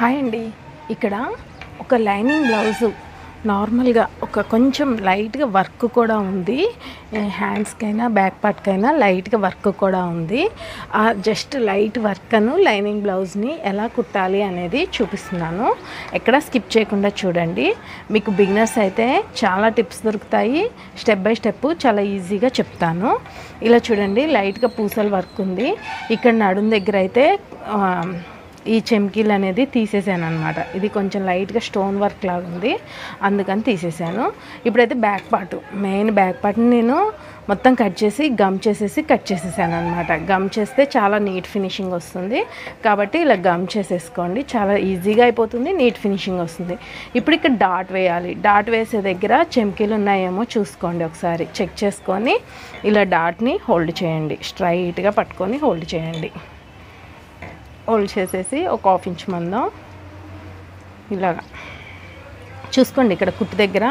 Hi అండి. ఇక్కడ ఒక లైనింగ్ బ్లౌజు నార్మల్గా ఒక కొంచెం లైట్గా వర్క్ కూడా ఉంది. హ్యాండ్స్కైనా బ్యాక్ పార్ట్కైనా లైట్గా వర్క్ కూడా ఉంది. జస్ట్ లైట్ వర్క్ను లైనింగ్ బ్లౌజ్ని ఎలా కుట్టాలి అనేది చూపిస్తున్నాను. ఎక్కడ స్కిప్ చేయకుండా చూడండి. మీకు బిగినర్స్ అయితే చాలా టిప్స్ దొరుకుతాయి. స్టెప్ బై స్టెప్ చాలా ఈజీగా చెప్తాను. ఇలా చూడండి, లైట్గా పూసల వర్క్ ఉంది. ఇక్కడ నడుం దగ్గర అయితే ఈ చెమ్కీలు అనేది తీసేసాను అనమాట. ఇది కొంచెం లైట్గా స్టోన్ వర్క్ లాగా ఉంది, అందుకని తీసేసాను. ఇప్పుడైతే బ్యాక్ పార్ట్, మెయిన్ బ్యాక్ పార్ట్ని నేను మొత్తం కట్ చేసేసాను అనమాట. గమ్ చేస్తే చాలా నీట్ ఫినిషింగ్ వస్తుంది, కాబట్టి ఇలా గమ్ చేసేసుకోండి. చాలా ఈజీగా అయిపోతుంది, నీట్ ఫినిషింగ్ వస్తుంది. ఇప్పుడు ఇక్కడ డాట్ వేయాలి. డాట్ వేసే దగ్గర చెమ్కీలు ఉన్నాయేమో చూసుకోండి, ఒకసారి చెక్ చేసుకొని ఇలా డాట్ని హోల్డ్ చేయండి. స్ట్రైట్గా పట్టుకొని హోల్డ్ చేయండి. హోల్డ్ చేసేసి ఒక 1/2 ఇంచ్ మందం ఇలాగా చూసుకోండి. ఇక్కడ కుట్టు దగ్గర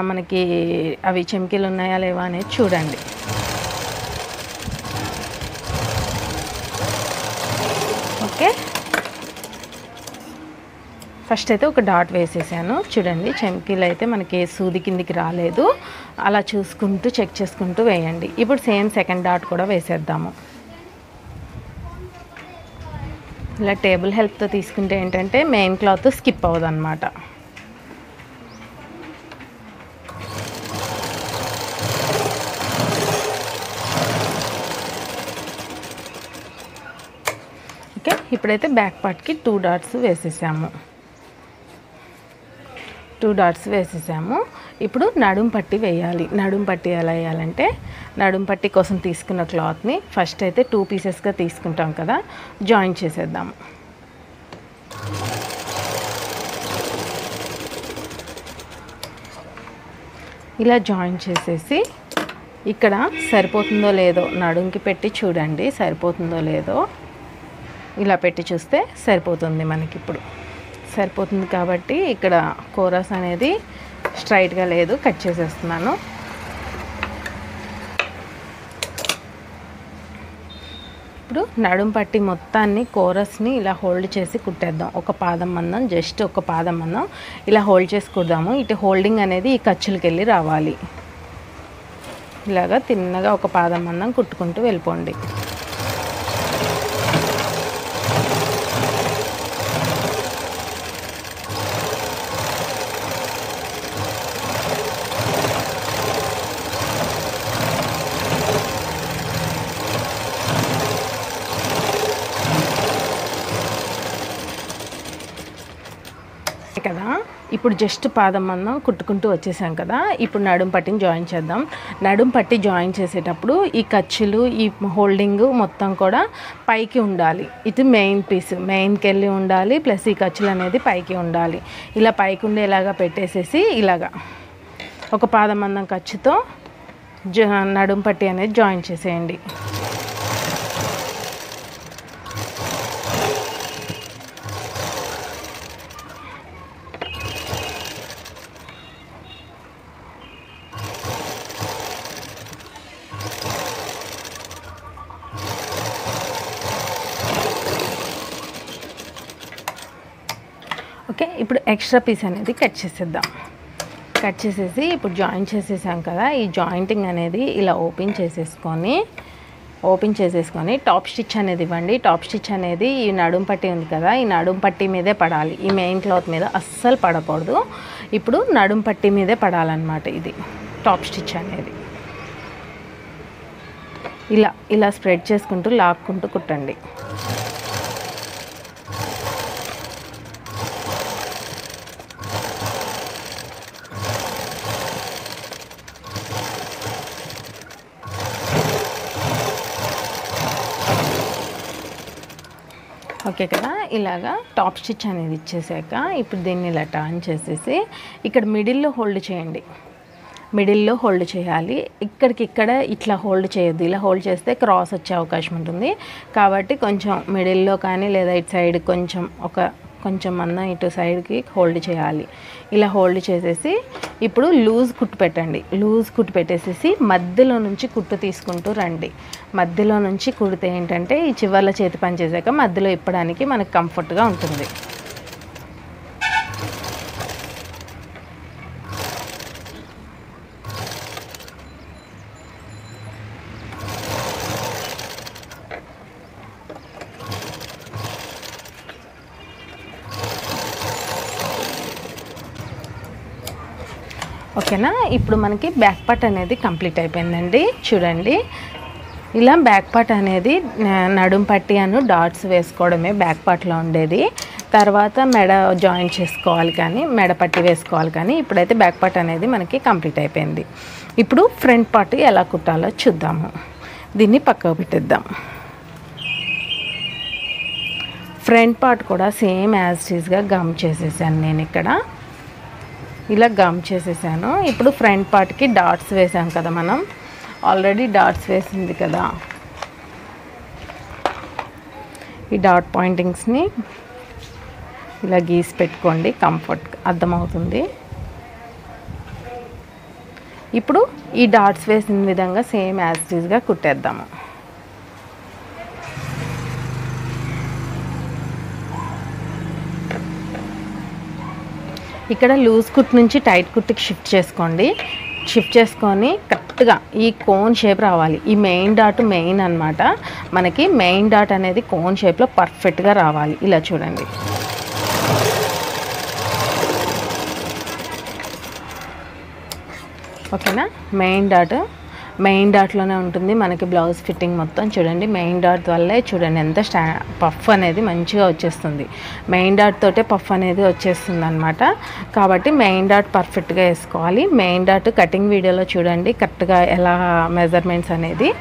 మనకి అవి చెమ్కీలు ఉన్నాయా లేవా అనేది చూడండి. ఓకే, ఫస్ట్ అయితే ఒక డాట్ వేసేసాను. చూడండి, చెమ్కీలు అయితే మనకి సూది కిందికి రాలేదు. అలా చూసుకుంటూ చెక్ చేసుకుంటూ వేయండి. ఇప్పుడు సేమ్ సెకండ్ డాట్ కూడా వేసేద్దాము. ఇలా టేబుల్ హెల్ప్తో తీసుకుంటే ఏంటంటే మెయిన్ క్లాత్ స్కిప్ అవ్వదు అనమాట. ఓకే, ఇప్పుడైతే బ్యాక్ పార్ట్కి 2 డాట్స్ వేసేసాము. 2 డాట్స్ వేసేసాము. ఇప్పుడు నడుం పట్టి వేయాలి. నడుం పట్టి ఎలా వేయాలంటే, నడుం పట్టి కోసం తీసుకున్న క్లాత్ని ఫస్ట్ అయితే 2 పీసెస్గా తీసుకుంటాం కదా, జాయిన్ చేసేద్దాము. ఇలా జాయిన్ చేసేసి ఇక్కడ సరిపోతుందో లేదో నడుంకి పెట్టి చూడండి, సరిపోతుందో లేదో. ఇలా పెట్టి చూస్తే సరిపోతుంది మనకి. ఇప్పుడు సరిపోతుంది కాబట్టి ఇక్కడ కోరస్ అనేది స్ట్రైట్గా లేదు, కట్ చేసేస్తున్నాను. ఇప్పుడు నడుం పట్టి మొత్తాన్ని కోరస్ని ఇలా హోల్డ్ చేసి కుట్టేద్దాం. ఒక పాదం మందం, జస్ట్ ఒక పాదం మందం ఇలా హోల్డ్ చేసి కుడదాము. ఇటు హోల్డింగ్ అనేది ఈ ఖర్చులకి వెళ్ళి రావాలి. ఇలాగా తిన్నగా ఒక పాదం మందం కుట్టుకుంటూ వెళ్ళిపోండి. కదా, ఇప్పుడు జస్ట్ పాదం మందం కుట్టుకుంటూ వచ్చేసాం కదా. ఇప్పుడు నడుం పట్టిని జాయిన్ చేద్దాం. నడుం పట్టి జాయిన్ చేసేటప్పుడు ఈ ఖర్చులు, ఈ హోల్డింగ్ మొత్తం కూడా పైకి ఉండాలి. ఇది మెయిన్ పీస్, మెయిన్కి వెళ్ళి ఉండాలి. ప్లస్ ఈ ఖర్చులు అనేది పైకి ఉండాలి. ఇలా పైకి ఉండేలాగా పెట్టేసేసి ఇలాగా ఒక పాదం మందం ఖర్చుతో నడుం పట్టి అనేది జాయిన్ చేసేయండి. ఓకే, ఇప్పుడు ఎక్స్ట్రా పీస్ అనేది కట్ చేసేద్దాం. కట్ చేసేసి ఇప్పుడు జాయిన్ చేసేసాం కదా, ఈ జాయింటింగ్ అనేది ఇలా ఓపెన్ చేసేసుకొని టాప్ స్టిచ్ అనేది ఇవ్వండి. టాప్ స్టిచ్ అనేది ఈ నడుం పట్టి ఉంది కదా, ఈ నడుం పట్టి మీదే పడాలి. ఈ మెయిన్ క్లాత్ మీద అస్సలు పడకూడదు. ఇప్పుడు నడుం పట్టి మీదే పడాలన్నమాట. ఇది టాప్ స్టిచ్ అనేది ఇలా స్ప్రెడ్ చేసుకుంటూ లాక్కుంటూ కుట్టండి. ఓకే కదా, ఇలాగా టాప్ స్టిచ్ అనేది ఇచ్చేసాక ఇప్పుడు దీన్ని ఇలా టర్న్ చేసేసి ఇక్కడ మిడిల్లో హోల్డ్ చేయండి. మిడిల్లో హోల్డ్ చేయాలి. ఇక్కడ ఇట్లా హోల్డ్ చేయొద్దు. ఇలా హోల్డ్ చేస్తే క్రాస్ వచ్చే అవకాశం ఉంటుంది. కాబట్టి కొంచెం మిడిల్లో కానీ లేదా ఇటు సైడ్ కొంచెం మందం ఇటు సైడ్కి హోల్డ్ చేయాలి. ఇలా హోల్డ్ చేసేసి ఇప్పుడు లూజ్ కుట్టు పెట్టండి. లూజ్ కుట్టు పెట్టేసేసి మధ్యలో నుంచి కుట్టు తీసుకుంటూ రండి. మధ్యలో నుంచి కుడితే ఏంటంటే ఈ చివర్ల చేతి పని చేశాక మధ్యలో ఇప్పడానికి మనకు కంఫర్ట్గా ఉంటుంది. ఓకేనా. ఇప్పుడు మనకి బ్యాక్ పార్ట్ అనేది కంప్లీట్ అయిపోయిందండి. చూడండి, ఇలా బ్యాక్ పార్ట్ అనేది నడుం పట్టి డాట్స్ వేసుకోవడమే బ్యాక్ పార్ట్లో ఉండేది. తర్వాత మెడ జాయిన్ చేసుకోవాలి కానీ, మెడ పట్టి వేసుకోవాలి కానీ, ఇప్పుడైతే బ్యాక్ పార్ట్ అనేది మనకి కంప్లీట్ అయిపోయింది. ఇప్పుడు ఫ్రంట్ పార్ట్ ఎలా కుట్టాలో చూద్దాము. దీన్ని పక్కకు పెట్టేద్దాం. ఫ్రంట్ పార్ట్ కూడా సేమ్ యాజ్ టీజ్గా గమ్ చేసేసాను నేను ఇక్కడ. ఇలా గమ్ చేసేసాను. ఇప్పుడు ఫ్రంట్ పార్ట్కి డాట్స్ వేసాం కదా, మనం ఆల్రెడీ డాట్స్ వేసింది కదా, ఈ డాట్ పాయింటింగ్స్ని ఇలా గీసి పెట్టుకోండి, కంఫర్ట్ అర్థమవుతుంది. ఇప్పుడు ఈ డాట్స్ వేసిన విధంగా సేమ్ యాజ్ టీజ్గా కుట్టేద్దాము. ఇక్కడ లూజ్ కుట్ నుంచి టైట్ కుట్కి షిఫ్ట్ చేసుకోండి. షిఫ్ట్ చేసుకొని కరెక్ట్గా ఈ కోన్ షేప్ రావాలి. ఈ మెయిన్ డాట్ మెయిన్ అనమాట. మనకి మెయిన్ డాట్ అనేది కోన్ షేప్లో పర్ఫెక్ట్గా రావాలి. ఇలా చూడండి. ఓకేనా. మెయిన్ డాట్లోనే ఉంటుంది మనకి బ్లౌజ్ ఫిట్టింగ్ మొత్తం. చూడండి, మెయిన్ డాట్ వల్లే చూడండి ఎంత పఫ్ అనేది మంచిగా వచ్చేస్తుంది. మెయిన్ డాట్ తోటే పఫ్ అనేది వచ్చేస్తుంది అనమాట. కాబట్టి మెయిన్ డాట్ పర్ఫెక్ట్గా వేసుకోవాలి. మెయిన్ డాట్ కటింగ్ వీడియోలో చూడండి కరెక్ట్గా ఎలా మెజర్మెంట్స్ అనేది.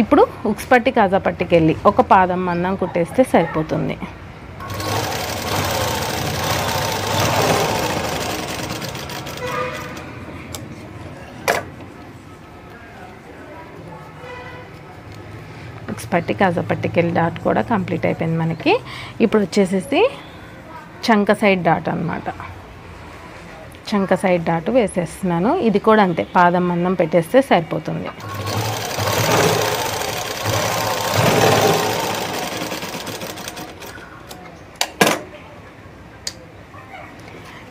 ఇప్పుడు ఉక్స్ పట్టి కాజా పట్టికి వెళ్ళి ఒక పాదం మందం కుట్టేస్తే సరిపోతుంది. పట్టి కాజా పట్టికి వెళ్ళి డాట్ కూడా కంప్లీట్ అయిపోయింది మనకి. ఇప్పుడు వచ్చేసేసి చంక సైడ్ డాట్ అనమాట. చంక సైడ్ డాట్ వేసేస్తున్నాను. ఇది కూడా అంతే, పాదం మందం పెట్టేస్తే సరిపోతుంది.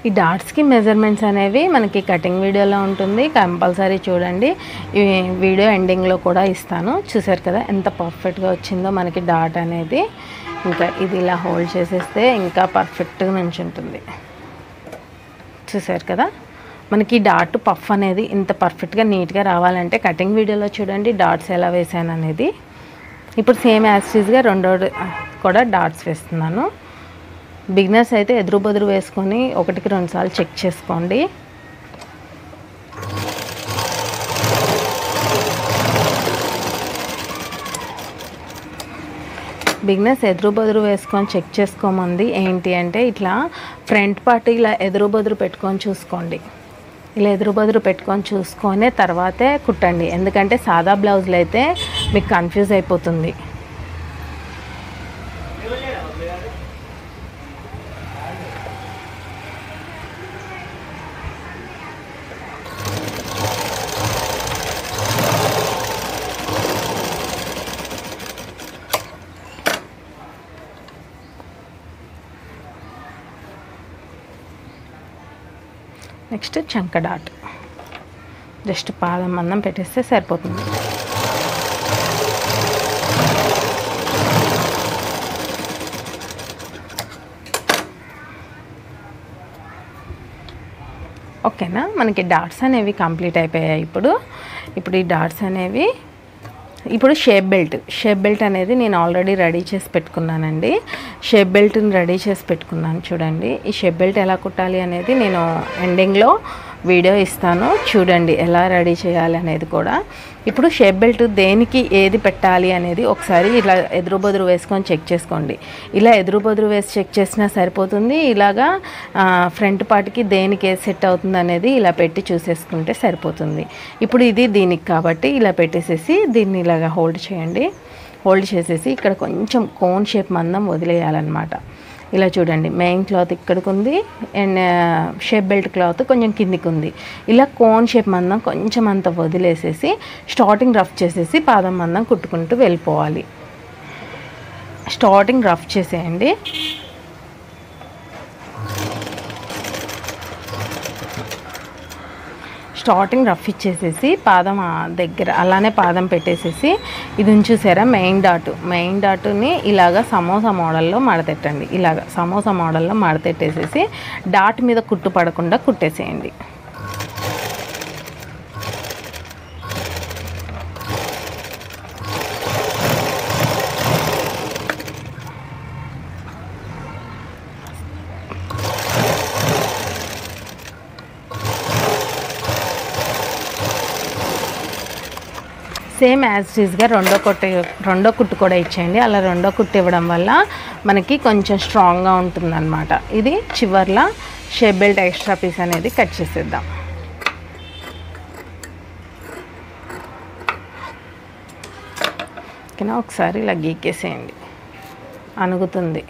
ఈ డాట్స్కి మెజర్మెంట్స్ అనేవి మనకి కటింగ్ వీడియోలో ఉంటుంది, కంపల్సరీ చూడండి. ఈ వీడియో ఎండింగ్లో కూడా ఇస్తాను. చూసారు కదా ఎంత పర్ఫెక్ట్గా వచ్చిందో మనకి డాట్ అనేది. ఇంకా ఇది ఇలా హోల్డ్ చేసేస్తే ఇంకా పర్ఫెక్ట్గా నుంచి ఉంటుంది. చూసారు కదా, మనకి డాట్ పఫ్ అనేది ఇంత పర్ఫెక్ట్గా నీట్గా రావాలంటే కటింగ్ వీడియోలో చూడండి డాట్స్ ఎలా వేసాను అనేది. ఇప్పుడు సేమ్ యాజ్ టీజ్గా రెండో కూడా డాట్స్ వేస్తున్నాను. బిగినర్స్ అయితే ఎదురు బదురు వేసుకొని 1-2 సార్లు చెక్ చేసుకోండి. బిగినర్స్ ఎదురు బదురు వేసుకొని చెక్ చేసుకోమంది ఏంటి అంటే, ఇట్లా ఫ్రంట్ పార్ట్ ఇలా ఎదురు బదురు పెట్టుకొని చూసుకోండి. ఇలా ఎదురు బదురు పెట్టుకొని చూసుకొని తర్వాతే కుట్టండి. ఎందుకంటే సాదా బ్లౌజులు అయితే మీకు కన్ఫ్యూజ్ అయిపోతుంది. నెక్స్ట్ చంక డాట్ జస్ట్ పాదం మందం పెట్టేస్తే సరిపోతుంది. ఓకేనా, మనకి డాట్స్ అనేవి కంప్లీట్ అయిపోయాయి. ఇప్పుడు ఈ డాట్స్ అనేవి ఇప్పుడు షేప్ బెల్ట్ అనేది నేను ఆల్రెడీ రెడీ చేసి పెట్టుకున్నానండి. షేప్ బెల్ట్ని రెడీ చేసి పెట్టుకున్నాను. చూడండి, ఈ షేప్ బెల్ట్ ఎలా కుట్టాలి అనేది నేను ఎండింగ్లో వీడియో ఇస్తాను, చూడండి ఎలా రెడీ చేయాలి అనేది కూడా. ఇప్పుడు షేప్ బెల్ట్ దేనికి ఏది పెట్టాలి అనేది ఒకసారి ఇలా ఎదురు బదురు వేసుకొని చెక్ చేసుకోండి. ఇలా ఎదురు బదురు వేసి చెక్ చేసినా సరిపోతుంది. ఇలాగా ఫ్రంట్ పార్ట్కి దేనికి ఏది సెట్ అవుతుంది అనేది ఇలా పెట్టి చూసేసుకుంటే సరిపోతుంది. ఇప్పుడు ఇది దీనికి కాబట్టి ఇలా పెట్టేసేసి దీన్ని ఇలాగా హోల్డ్ చేయండి. హోల్డ్ చేసేసి ఇక్కడ కొంచెం కోన్ షేప్ మందం వదిలేయాలన్నమాట. ఇలా చూడండి, మెయిన్ క్లాత్ ఇక్కడికి ఉంది అండ్ షేప్ బెల్ట్ క్లాత్ కొంచెం కిందికి ఉంది. ఇలా కోన్ షేప్ మందం కొంచెం అంత వదిలేసేసి స్టార్టింగ్ రఫ్ చేసేసి పాదం మందం కుట్టుకుంటూ వెళ్ళిపోవాలి. స్టార్టింగ్ రఫ్ చేసేయండి. స్టార్టింగ్ రఫ్ ఇచ్చేసేసి పాదం దగ్గర అలానే పాదం పెట్టేసేసి ఇది ఉంచేసారా మెయిన్ డాట్ని ఇలాగ సమోసా మోడల్లో మడతెట్టండి. ఇలాగ సమోసా మోడల్లో మడతెట్టేసేసి డాట్ మీద కుట్టు పడకుండా కుట్టేసేయండి. సేమ్ యాజ్ టీజ్గా రెండో కుట్టు కూడా ఇచ్చేయండి. అలా రెండో కుట్టు ఇవ్వడం వల్ల మనకి కొంచెం స్ట్రాంగ్గా ఉంటుందన్నమాట. ఇది చివర్ల షేప్ బెల్ట్ ఎక్స్ట్రా పీస్ అనేది కట్ చేసేద్దాం. ఓకేనా, ఒకసారి ఇలా గీకేసేయండి, అనుగుతుంది.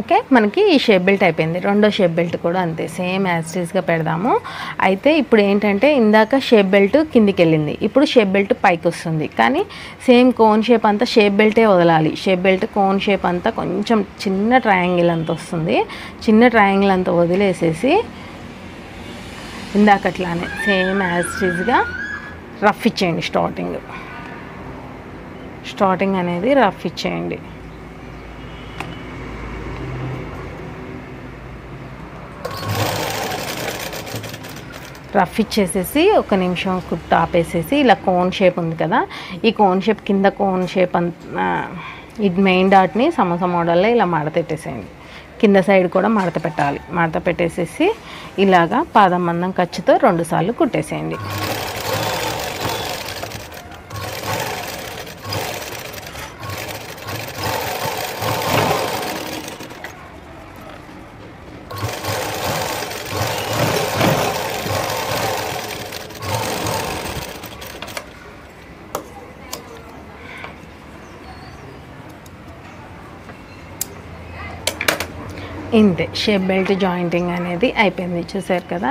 ఓకే, మనకి ఈ షేప్ బెల్ట్ అయిపోయింది. రెండో షేప్ బెల్ట్ కూడా అంతే, సేమ్ యాజ్ టీజ్గా పెడదాము. అయితే ఇప్పుడు ఏంటంటే ఇందాక షేప్ బెల్ట్ కిందికి వెళ్ళింది, ఇప్పుడు షేప్ బెల్ట్ పైకి వస్తుంది. కానీ సేమ్ కోన్ షేప్ అంతా షేప్ బెల్టే వదలాలి. షేప్ బెల్ట్ కోన్ షేప్ అంతా కొంచెం చిన్న ట్రయాంగిల్ అంత వస్తుంది. చిన్న ట్రయాంగిల్ అంతా వదిలేసేసి ఇందాకట్లానే సేమ్ యాజ్ టీజ్గా రఫ్ ఇచ్చేయండి. స్టార్టింగ్ అనేది రఫ్ ఇచ్చేయండి. రఫ్ ఇచ్చేసేసి ఒక నిమిషం కుట్టు ఆపేసేసి ఇలా కోన్ షేప్ ఉంది కదా, ఈ కోన్ షేప్ కింద కోన్ షేప్ ఇది మెయిన్ డాట్ని సమోసా మోడల్లో ఇలా మడతెట్టేసేయండి. కింద సైడ్ కూడా మడత పెట్టాలి. మడత పెట్టేసేసి ఇలాగా పాదం మందం ఖర్చుతో 2 సార్లు కుట్టేసేయండి. ఇంతే, షేప్ బెల్ట్ జాయింటింగ్ అనేది అయిపోయింది. చూసారు కదా.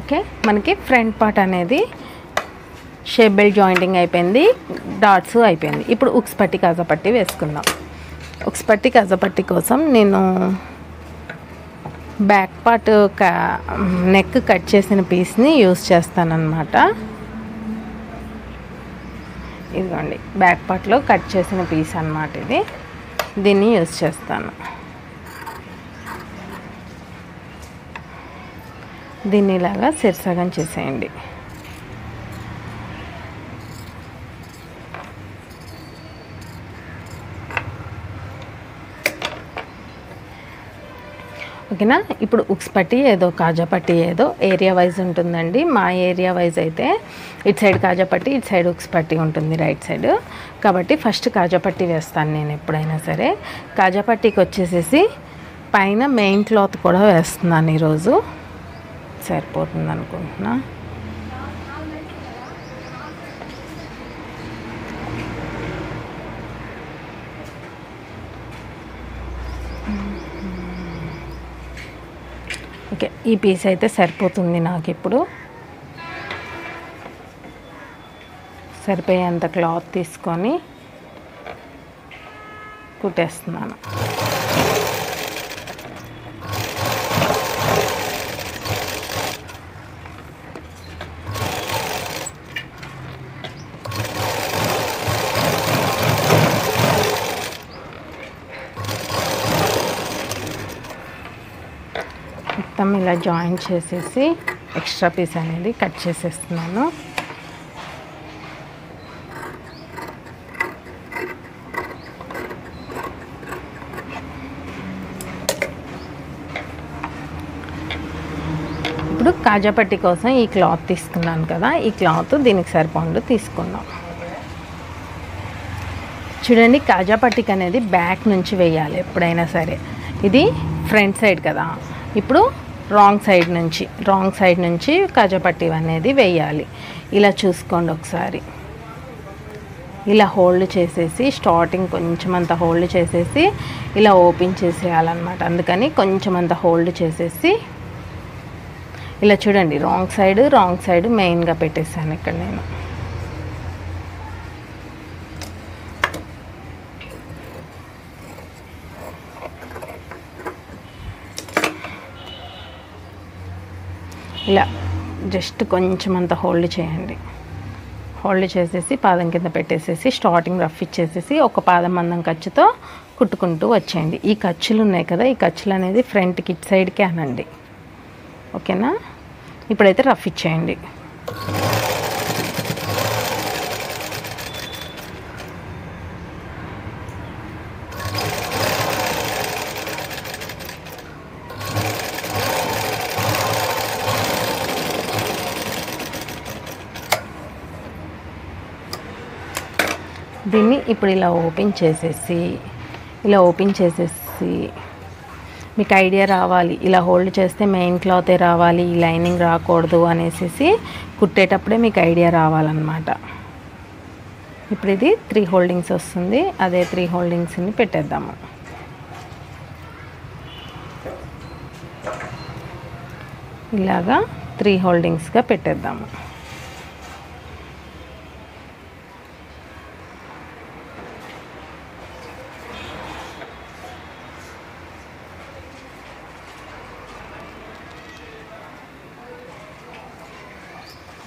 ఓకే, మనకి ఫ్రంట్ పార్ట్ అనేది షేప్ బెల్ట్ జాయింటింగ్ అయిపోయింది, డాట్స్ అయిపోయింది. ఇప్పుడు ఉక్స్ పట్టి కాజాపట్టి వేసుకుందాం. ఉక్స్ పట్టి కాజాపట్టి కోసం నేను బ్యాక్ పార్ట్ నెక్ కట్ చేసిన పీస్ని యూస్ చేస్తానన్నమాట. ఇదిగోండి, బ్యాక్ పార్ట్లో కట్ చేసిన పీస్ అన్నమాట ఇది. దీన్ని యూస్ చేస్తాను. దీన్ని ఇలాగా సిరసగం చేసేయండి. ఓకేనా. ఇప్పుడు ఉక్స్ పట్టి ఏదో కాజా పట్టి ఏదో ఏరియా వైజ్ ఉంటుందండి. మా ఏరియా వైజ్ అయితే ఇటు సైడ్ కాజా పట్టి, ఇటు సైడ్ ఉక్స్ పట్టి ఉంటుంది రైట్ సైడ్. కాబట్టి ఫస్ట్ కాజా పట్టి వేస్తాను నేను ఎప్పుడైనా సరే. కాజా పట్టీకి వచ్చేసేసి పైన మెయిన్ క్లాత్ కూడా వేస్తున్నాను ఈరోజు. సరిపోతుంది అనుకుంటున్నా. ఓకే, ఈ పీస్ అయితే సరిపోతుంది నాకు. ఇప్పుడు సరిపోయేంత క్లాత్ తీసుకొని కుట్టేస్తున్నాను. మొత్తం ఇలా జాయింట్ చేసేసి ఎక్స్ట్రా పీస్ అనేది కట్ చేసేస్తున్నాను. ఇప్పుడు కాజా పట్టి కోసం ఈ క్లాత్ తీసుకున్నాను కదా, ఈ క్లాత్ దీనికి సరిపోండు తీసుకుందాం. చూడండి, కాజా పట్టికి అనేది బ్యాక్ నుంచి వేయాలి ఎప్పుడైనా సరే. ఇది ఫ్రంట్ సైడ్ కదా, ఇప్పుడు రాంగ్ సైడ్ నుంచి కాజా పట్టి అనేది వేయాలి. ఇలా చూసుకోండి ఒకసారి. ఇలా హోల్డ్ చేసేసి స్టార్టింగ్ కొంచెం అంత హోల్డ్ చేసేసి ఇలా ఓపెన్ చేసేయాలన్నమాట. అందుకని కొంచెం అంత హోల్డ్ చేసేసి ఇలా చూడండి, రాంగ్ సైడ్ మెయిన్గా పెట్టేసాను ఇక్కడ నేను. ఇలా జస్ట్ కొంచెం అంత హోల్డ్ చేయండి. హోల్డ్ చేసేసి పాదం కింద పెట్టేసేసి స్టార్టింగ్ రఫ్ ఇచ్చేసేసి ఒక పాదం మందం ఖర్చుతో కుట్టుకుంటూ వచ్చేయండి. ఈ ఖర్చులు ఉన్నాయి కదా, ఈ ఖర్చులు అనేది ఫ్రంట్కి ఇటు సైడ్కే అనండి. ఓకేనా. ఇప్పుడైతే రఫ్ ఇచ్చేయండి. దీన్ని ఇప్పుడు ఇలా ఓపెన్ చేసేసి మీకు ఐడియా రావాలి, ఇలా హోల్డ్ చేస్తే మెయిన్ క్లాతే రావాలి, ఈ లైనింగ్ రాకూడదు అనేసి కుట్టేటప్పుడే మీకు ఐడియా రావాలన్నమాట. ఇప్పుడు ఇది 3 హోల్డింగ్స్ వస్తుంది, అదే 3 హోల్డింగ్స్ని పెట్టేద్దాము. ఇలాగా 3 హోల్డింగ్స్గా పెట్టేద్దాము.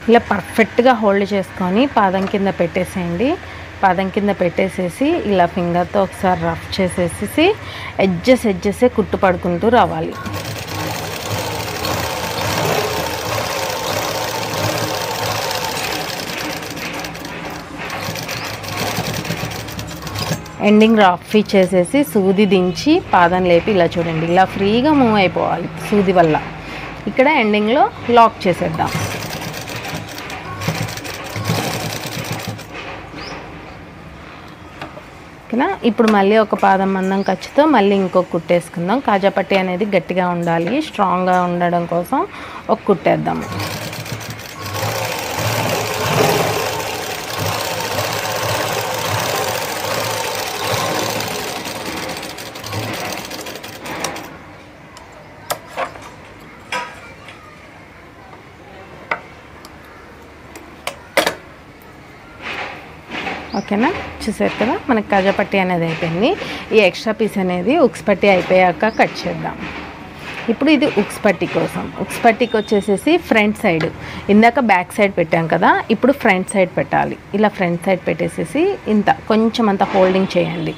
ఇలా పర్ఫెక్ట్గా హోల్డ్ చేసుకొని పాదం కింద పెట్టేసేయండి. పాదం కింద పెట్టేసేసి ఇలా ఫింగర్తో ఒకసారి రఫ్ చేసేసి ఎడ్జెస్ కుట్టు పడుకుంటూ రావాలి. ఎండింగ్ రఫ్ ఇచ్చేసేసి సూది దించి పాదం లేపి ఇలా చూడండి, ఇలా ఫ్రీగా మూవ్ అయిపోవాలి సూది వల్ల. ఇక్కడ ఎండింగ్లో లాక్ చేసేద్దాం. ఓకేనా? ఇప్పుడు మళ్ళీ ఒక పాదం మందం ఖర్చుతో మళ్ళీ ఇంకొక కుట్టేసుకుందాం. కాజాపట్టి అనేది గట్టిగా ఉండాలి, స్ట్రాంగ్గా ఉండడం కోసం ఒక కుట్టేద్దాము. ఓకేనా? చూసారు కదా, మనకి కాజాపట్టి అనేది అయిపోయింది. ఈ ఎక్స్ట్రా పీస్ అనేది ఉక్స్ పట్టి అయిపోయాక కట్ చేద్దాం. ఇప్పుడు ఇది ఉక్స్ పట్టి కోసం. ఉక్స్ పట్టికి వచ్చేసేసి ఫ్రంట్ సైడ్, ఇందాక బ్యాక్ సైడ్ పెట్టాం కదా, ఇప్పుడు ఫ్రంట్ సైడ్ పెట్టాలి. ఇలా ఫ్రంట్ సైడ్ పెట్టేసేసి కొంచెం అంతా హోల్డింగ్ చేయండి.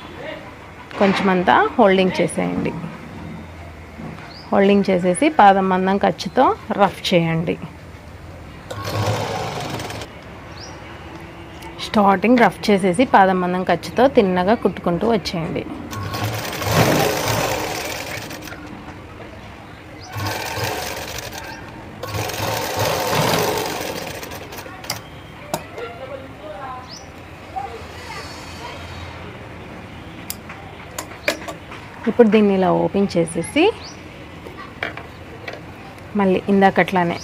హోల్డింగ్ చేసేసి పాదం మందం ఖర్చుతో రఫ్ చేయండి. స్టార్టింగ్ రఫ్ చేసేసి పాదం మందం ఖర్చుతో తిన్నగా కుట్టుకుంటూ వచ్చేయండి. ఇప్పుడు దీన్ని ఇలా ఓపెన్ చేసేసి మళ్ళీ ఇందాకట్లానే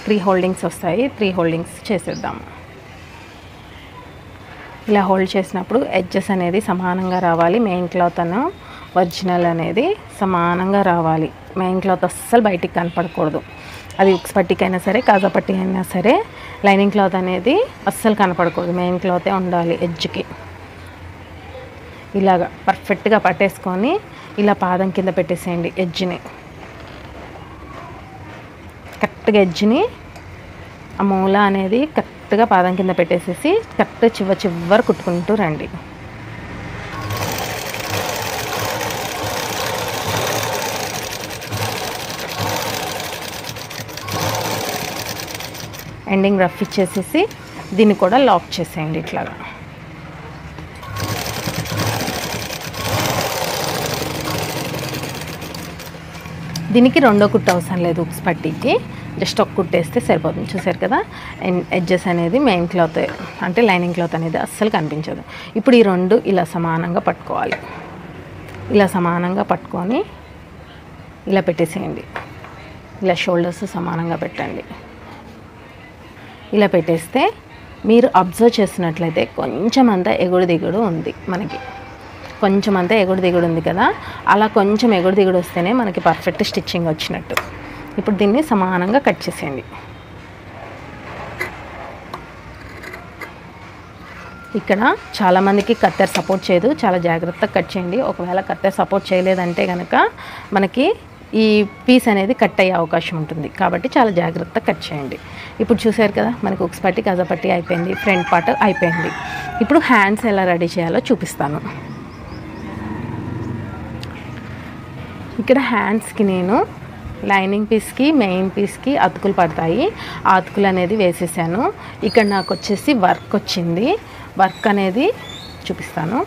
3 హోల్డింగ్స్ వస్తాయి, 3 హోల్డింగ్స్ చేసేద్దాము. ఇలా హోల్డ్ చేసినప్పుడు ఎడ్జెస్ అనేది సమానంగా రావాలి. మెయిన్ క్లాత్ ఒరిజినల్ అనేది సమానంగా రావాలి. మెయిన్ క్లాత్ అస్సలు బయటికి కనపడకూడదు. అది ఉక్స్ పట్టికైనా సరే, కాజా పట్టి అయినా సరే, లైనింగ్ క్లాత్ అనేది అస్సలు కనపడకూడదు. మెయిన్ క్లాతే ఉండాలి ఎడ్జ్కి. ఇలాగా పర్ఫెక్ట్గా పట్టేసుకొని ఇలా పాదం కింద పెట్టేసేయండి. ఎడ్జ్ని కరెక్ట్గా, ఎడ్జ్ని ఆ మూల అనేది కరెక్ట్గా పాదం కింద పెట్టేసేసి కరెక్ట్ చివరి కుట్టుకుంటూ రండి. ఎండింగ్ రఫ్ ఇచ్చేసేసి దీన్ని కూడా లాక్ చేసేయండి ఇట్లాగా. దీనికి రెండో కుట్టు అవసరం లేదు. ఉక్స్ పట్టీకి జస్ట్ ఒక కుట్టేస్తే సరిపోతుంది. చూసారు కదా, ఎడ్జెస్ అనేది మెయిన్ క్లాత్ అంటే లైనింగ్ క్లాత్ అనేది అస్సలు కనిపించదు. ఇప్పుడు ఈ రెండు ఇలా సమానంగా పట్టుకోవాలి. ఇలా సమానంగా పట్టుకొని ఇలా పెట్టేసేయండి. ఇలా షోల్డర్స్ సమానంగా పెట్టండి. ఇలా పెట్టేస్తే మీరు అబ్జర్వ్ చేసినట్లయితే కొంచెం అంతా ఎగుడు దిగుడు ఉంది. మనకి కొంచెం అంతా ఎగుడు దిగుడు ఉంది కదా, అలా కొంచెం ఎగుడు దిగుడు వస్తేనే మనకి పర్ఫెక్ట్ స్టిచ్చింగ్ వచ్చినట్టు. ఇప్పుడు దీన్ని సమానంగా కట్ చేసేయండి. ఇక్కడ చాలామందికి కత్తెర సపోర్ట్ చేయదు, చాలా జాగ్రత్తగా కట్ చేయండి. ఒకవేళ కత్తెర సపోర్ట్ చేయలేదంటే కనుక మనకి ఈ పీస్ అనేది కట్ అయ్యే అవకాశం ఉంటుంది. కాబట్టి చాలా జాగ్రత్తగా కట్ చేయండి. ఇప్పుడు చూసారు కదా, మనకి ఉక్స్ పట్టి కాజా పట్టి అయిపోయింది, ఫ్రంట్ పార్ట్ అయిపోయింది. ఇప్పుడు హ్యాండ్స్ ఎలా రెడీ చేయాలో చూపిస్తాను. ఇక్కడ హ్యాండ్స్కి నేను లైనింగ్ పీస్కి మెయిన్ పీస్కి అతుకులు పడతాయి. ఆ అతుకులు అనేది వేసేసాను. ఇక్కడ నాకు వచ్చేసి వర్క్ వచ్చింది. వర్క్ అనేది చూపిస్తాను.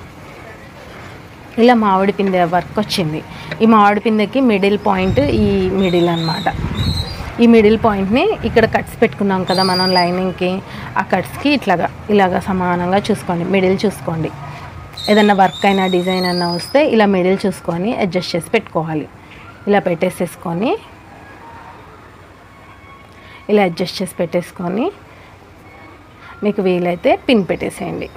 ఇలా మామిడి పిందె వర్క్ వచ్చింది. ఈ మామిడి పిందెకి మిడిల్ పాయింట్ ఈ మిడిల్ అన్నమాట. ఈ మిడిల్ పాయింట్ని ఇక్కడ కట్స్ పెట్టుకున్నాం కదా మనం లైనింగ్కి, ఆ కట్స్కి ఇలాగా సమానంగా చూసుకోండి, మిడిల్ చూసుకోండి. ఏదన్నా వర్క్ అయినా డిజైన్ అయినా వస్తే ఇలా మిడిల్ చూసుకొని అడ్జస్ట్ చేసి పెట్టుకోవాలి. ఇలా పెట్టేసేసుకొని ఇలా అడ్జస్ట్ చేసి పెట్టేసుకొని మీకు వీలైతే పిన్ పెట్టేసేయండి.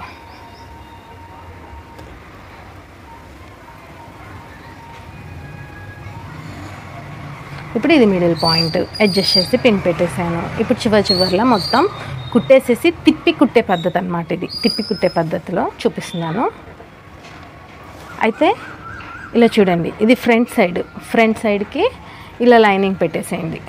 ఇప్పుడు ఇది మిడిల్ పాయింట్ అడ్జస్ట్ చేసి పిన్ పెట్టేసాను. ఇప్పుడు చివర్లో మొత్తం కుట్టేసేసి తిప్పి కుట్టే పద్ధతి అన్నమాట. ఇది తిప్పి కుట్టే పద్ధతిలో చూపిస్తున్నాను. అయితే ఇలా చూడండి, ఇది ఫ్రంట్ సైడ్కి ఇలా లైనింగ్ పెట్టేసేయండి.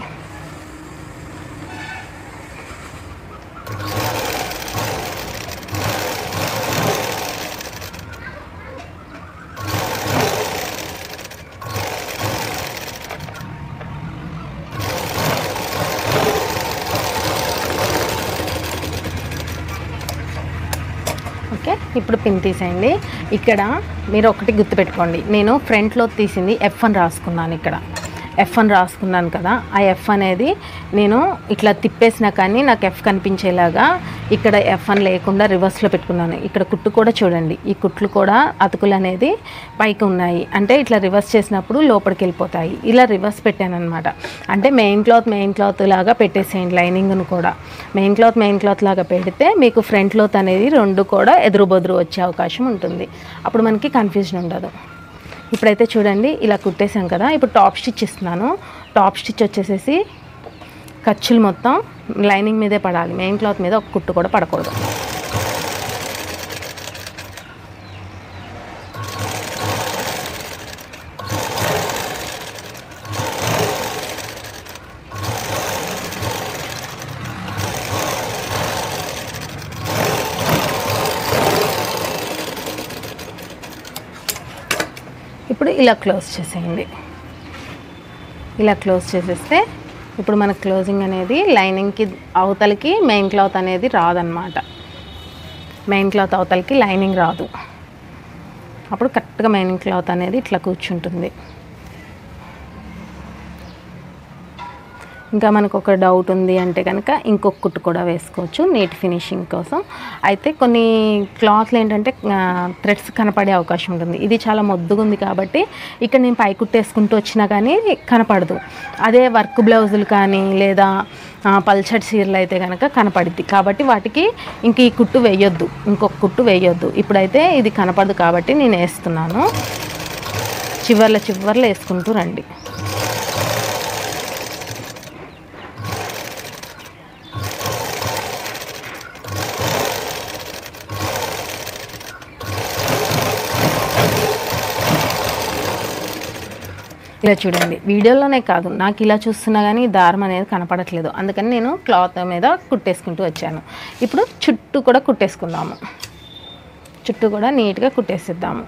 ఓకే, ఇప్పుడు పిన్ తీసేయండి. ఇక్కడ మీరు ఒకటి గుర్తుపెట్టుకోండి, నేను ఫ్రంట్లో తీసింది F1 రాసుకున్నాను. ఇక్కడ F1 రాసుకున్నాను కదా, ఆ F అనేది నేను ఇట్లా తిప్పేసినా కానీ నాకు F కనిపించేలాగా ఇక్కడ F1 లేకుండా రివర్స్లో పెట్టుకున్నాను. ఇక్కడ కుట్టు కూడా చూడండి, ఈ కుట్లు కూడా అతుకులు అనేది పైకి ఉన్నాయి, అంటే ఇట్లా రివర్స్ చేసినప్పుడు లోపలికి వెళ్ళిపోతాయి. ఇలా రివర్స్ పెట్టాను అనమాట. అంటే మెయిన్ క్లాత్ లాగా పెట్టేసేయండి. లైనింగ్ను కూడా మెయిన్ క్లాత్ లాగా పెడితే మీకు ఫ్రంట్ క్లాత్ అనేది రెండు కూడా ఎదురు బొదురు వచ్చే అవకాశం ఉంటుంది. అప్పుడు మనకి కన్ఫ్యూజన్ ఉండదు. ఇప్పుడైతే చూడండి, ఇలా కుట్టేసాం కదా. ఇప్పుడు టాప్ స్టిచ్ ఇస్తున్నాను. టాప్ స్టిచ్ వచ్చేసేసి ఖర్చులు మొత్తం లైనింగ్ మీదే పడాలి, మెయిన్ క్లాత్ మీద ఒక కుట్టు కూడా పడకూడదు. ఇప్పుడు ఇలా క్లోజ్ చేసేయండి. ఇలా క్లోజ్ చేసేస్తే ఇప్పుడు మన క్లోజింగ్ అనేది లైనింగ్కి అవతలకి మెయిన్ క్లాత్ అనేది రాదన్నమాట. మెయిన్ క్లాత్ అవతలకి లైనింగ్ రాదు. అప్పుడు కరెక్ట్గా మెయిన్ క్లాత్ అనేది ఇట్లా కూర్చుంటుంది. ఇంకా మనకు ఒక డౌట్ ఉంది అంటే కనుక ఇంకొక కుట్టు కూడా వేసుకోవచ్చు నీట్ ఫినిషింగ్ కోసం. అయితే కొన్ని క్లాత్లు ఏంటంటే థ్రెడ్స్ కనపడే అవకాశం ఉంటుంది. ఇది చాలా మొద్దుగా ఉంది కాబట్టి ఇక్కడ నేను పై కుట్టేసుకుంటూ వచ్చినా కానీ కనపడదు. అదే వర్క్ బ్లౌజులు కానీ లేదా పల్చటి చీరలు అయితే కనుక కనపడుద్ది. కాబట్టి వాటికి ఇంక ఈ కుట్టు వేయొద్దు, ఇంకొక కుట్టు వేయొద్దు. ఇప్పుడైతే ఇది కనపడదు కాబట్టి నేను వేస్తున్నాను. చివర్లో వేసుకుంటూ రండి. ఇలా చూడండి, వీడియోలోనే కాదు నాకు ఇలా చూస్తున్నా కానీ దారం అనేది కనపడట్లేదు, అందుకని నేను క్లాత్ మీద కుట్టేసుకుంటూ వచ్చాను. ఇప్పుడు చుట్టూ కూడా కుట్టేసుకుందాము. చుట్టూ కూడా నీట్గా కుట్టేసిద్దాము.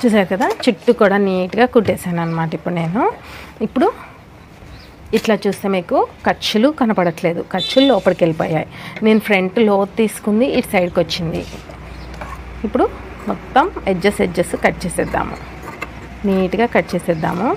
చూసారు కదా, చుట్టూ కూడా నీట్గా కుట్టేసాను అనమాట. ఇప్పుడు ఇట్లా చూస్తే మీకు ఖర్చులు కనపడట్లేదు, ఖర్చులు లోపలికి వెళ్ళిపోయాయి. నేను ఫ్రంట్ లోతు తీసుకుంది ఇటు సైడ్కి వచ్చింది. ఇప్పుడు మొత్తం ఎడ్జెస్ కట్ చేసేద్దాము, నీట్గా కట్ చేసేద్దాము.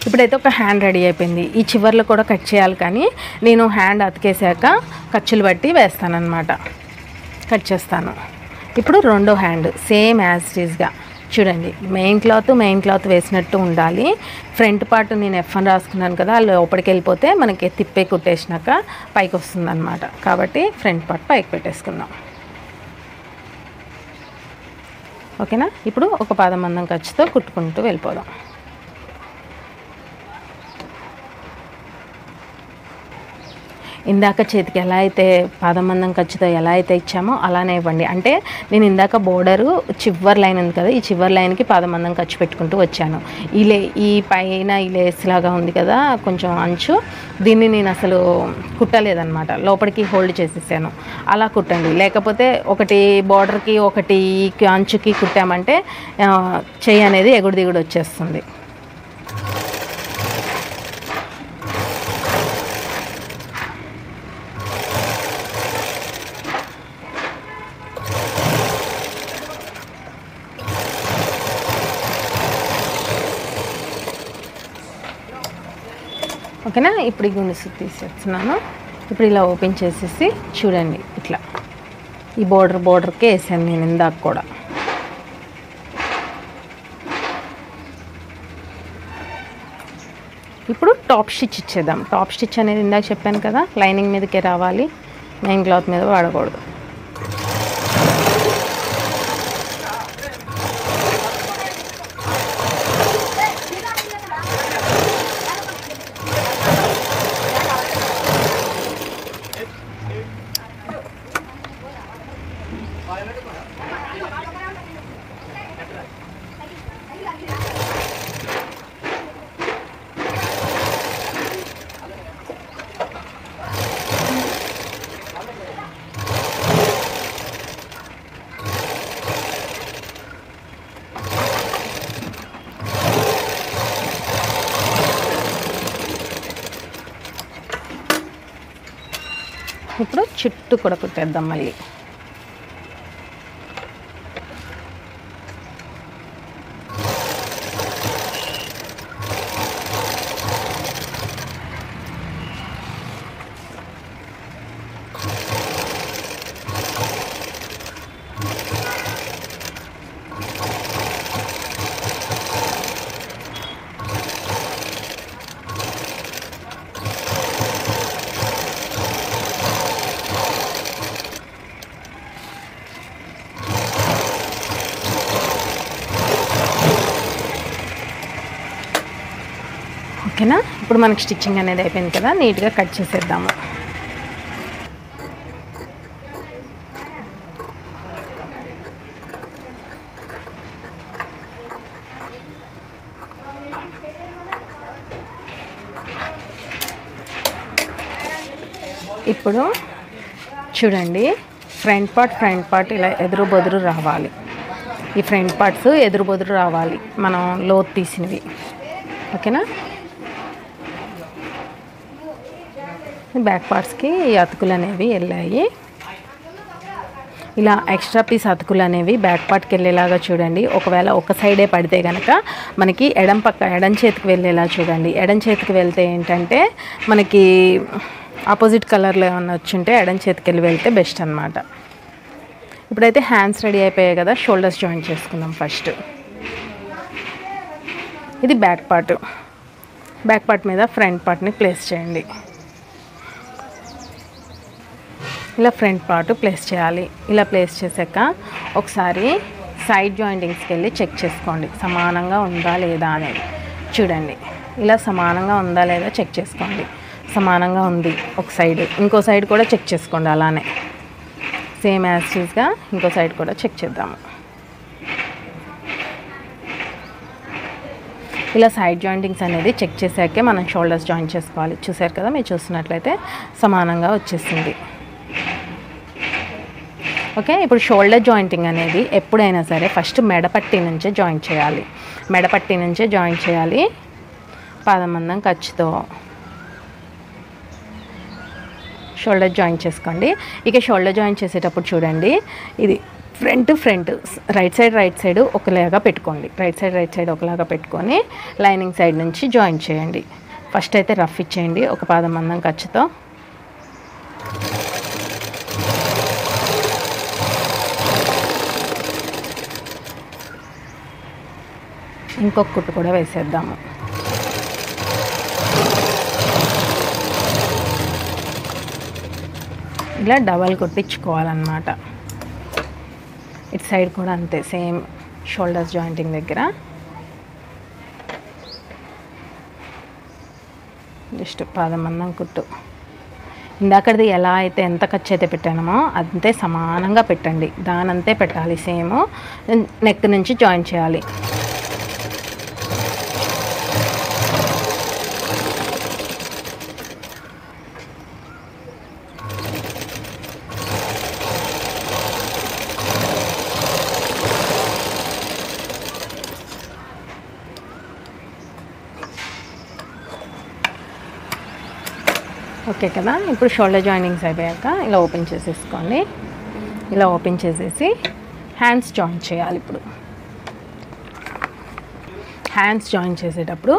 ఇప్పుడైతే ఒక హ్యాండ్ రెడీ అయిపోయింది. ఈ చివర్లో కూడా కట్ చేయాలి, కానీ నేను హ్యాండ్ అతికేసాక ఖర్చులు బట్టి వేస్తానన్నమాట, కట్ చేస్తాను. ఇప్పుడు రెండో హ్యాండ్ సేమ్ యాజ్ ఇట్ ఈస్గా చూడండి, మెయిన్ క్లాత్ వేసినట్టు ఉండాలి. ఫ్రంట్ పార్ట్ నేను F1 రాసుకున్నాను కదా, లోపలికి వెళ్ళిపోతే మనకి తిప్పే కుట్టేసినాక పైకి వస్తుంది అనమాట. కాబట్టి ఫ్రంట్ పార్ట్ పైకి పెట్టేసుకుందాం. ఓకేనా. ఇప్పుడు ఒక పాదం మందం ఖర్చుతో కుట్టుకుంటూ వెళ్ళిపోదాం. ఇందాక చేతికి ఎలా అయితే పాదం మందం ఖర్చుతో ఎలా అయితే ఇచ్చామో అలానే ఇవ్వండి. అంటే నేను ఇందాక బోర్డరు చివరి లైన్ ఉంది కదా, ఈ చివరి లైన్కి పాదం మందం ఖర్చు పెట్టుకుంటూ వచ్చాను. ఈ పైన ఈ లేస్ లాగా ఉంది కదా కొంచెం అంచు, దీన్ని నేను అసలు కుట్టలేదన్నమాట, లోపలికి హోల్డ్ చేసేసాను. అలా కుట్టండి. లేకపోతే ఒకటి బోర్డర్కి ఒకటి అంచుకి కుట్టామంటే చెయ్యి అనేది ఎగుడు దిగుడు వచ్చేస్తుంది. ఓకేనా. ఇప్పుడు ఈ గుండుసు తీసేస్తున్నాను. ఇప్పుడు ఇలా ఓపెన్ చేసేసి చూడండి, ఇట్లా ఈ బోర్డర్కే వేసాను నేను ఇందాక కూడా. ఇప్పుడు టాప్ స్టిచ్ ఇచ్చేద్దాం. టాప్ స్టిచ్ అనేది ఇందాక చెప్పాను కదా, లైనింగ్ మీదకే రావాలి, మెయిన్ క్లాత్ మీద వాడకూడదు. ఇప్పుడు చుట్టూ కూడా కుట్టేద్దాం మళ్ళీ. ఓకేనా. ఇప్పుడు మనకి స్టిచ్చింగ్ అనేది అయిపోయింది కదా, నీట్గా కట్ చేసేద్దాము. ఇప్పుడు చూడండి, ఫ్రంట్ పార్ట్ ఇలా ఎదురు బొదురు రావాలి. ఈ ఫ్రంట్ పార్ట్స్ ఎదురు బొదురు రావాలి, మనం లోతు తీసినవి. ఓకేనా. బ్యాక్ పార్ట్స్కి అతుకులు అనేవి వెళ్ళాయి. ఇలా ఎక్స్ట్రా పీస్ అతుకులు అనేవి బ్యాక్ పార్ట్కి వెళ్ళేలాగా చూడండి. ఒకవేళ ఒక సైడే పడితే కనుక మనకి ఎడం చేతికి వెళ్ళేలా చూడండి. ఎడం చేతికి వెళ్తే ఏంటంటే మనకి ఆపోజిట్ కలర్లో ఏమన్నా వచ్చుంటే ఎడం చేతికి వెళ్తే బెస్ట్ అనమాట. ఇప్పుడైతే హ్యాండ్స్ రెడీ అయిపోయాయి కదా, షోల్డర్స్ జాయిన్ చేసుకుందాం ఫస్ట్. ఇది బ్యాక్ పార్ట్ మీద ఫ్రంట్ పార్ట్ని ప్లేస్ చేయండి. ఇలా ఫ్రంట్ పార్ట్ ప్లేస్ చేయాలి. ఇలా ప్లేస్ చేశాక ఒకసారి సైడ్ జాయింటింగ్స్కి వెళ్ళి చెక్ చేసుకోండి, సమానంగా ఉందా లేదా అనేది. చూడండి, ఇలా సమానంగా ఉందా లేదా చెక్ చేసుకోండి. సమానంగా ఉంది ఒక సైడ్, ఇంకో సైడ్ కూడా చెక్ చేసుకోండి. అలానే సేమ్ యాజ్ యూజ్గా ఇంకో సైడ్ కూడా చెక్ చేద్దాము. ఇలా సైడ్ జాయింటింగ్స్ అనేది చెక్ చేశాకే మనం షోల్డర్స్ జాయిన్ చేసుకోవాలి. చూసారు కదా, మీరు చూస్తున్నట్లయితే సమానంగా వచ్చేసింది. ఓకే. ఇప్పుడు షోల్డర్ జాయింటింగ్ అనేది ఎప్పుడైనా సరే ఫస్ట్ మెడపట్టి నుంచే జాయిన్ చేయాలి. మెడపట్టి నుంచే జాయిన్ చేయాలి పాదం మందం ఖర్చుతో. షోల్డర్ జాయిన్ చేసుకోండి. ఇక షోల్డర్ జాయిన్ చేసేటప్పుడు చూడండి, ఇది ఫ్రంట్ రైట్ సైడ్ ఒకలాగా పెట్టుకోండి. రైట్ సైడ్ ఒకలాగా పెట్టుకొని లైనింగ్ సైడ్ నుంచి జాయిన్ చేయండి. ఫస్ట్ అయితే రఫ్ ఇచ్చేయండి ఒక పాదం మందం ఖర్చుతో. ఇంకొక కుట్టు కూడా వేసేద్దాము. ఇలా డబల్ కుట్టించుకోవాలన్నమాట. ఇటు సైడ్ కూడా అంతే సేమ్ షోల్డర్స్ జాయింటింగ్ దగ్గర జస్ట్ పాదమందం కుట్టు. ఇందాకది ఎలా అయితే ఎంత ఖర్చు అయితే పెట్టానమో అంతే సమానంగా పెట్టండి, దానంతే పెట్టాలి. సేమ్ నెక్ నుంచి జాయిన్ చేయాలి. ఓకే కదా. ఇప్పుడు షోల్డర్ జాయినింగ్స్ అయిపోయాక ఇలా ఓపెన్ చేసేసుకోండి. ఇలా ఓపెన్ చేసేసి హ్యాండ్స్ జాయిన్ చేయాలి. ఇప్పుడు హ్యాండ్స్ జాయిన్ చేసేటప్పుడు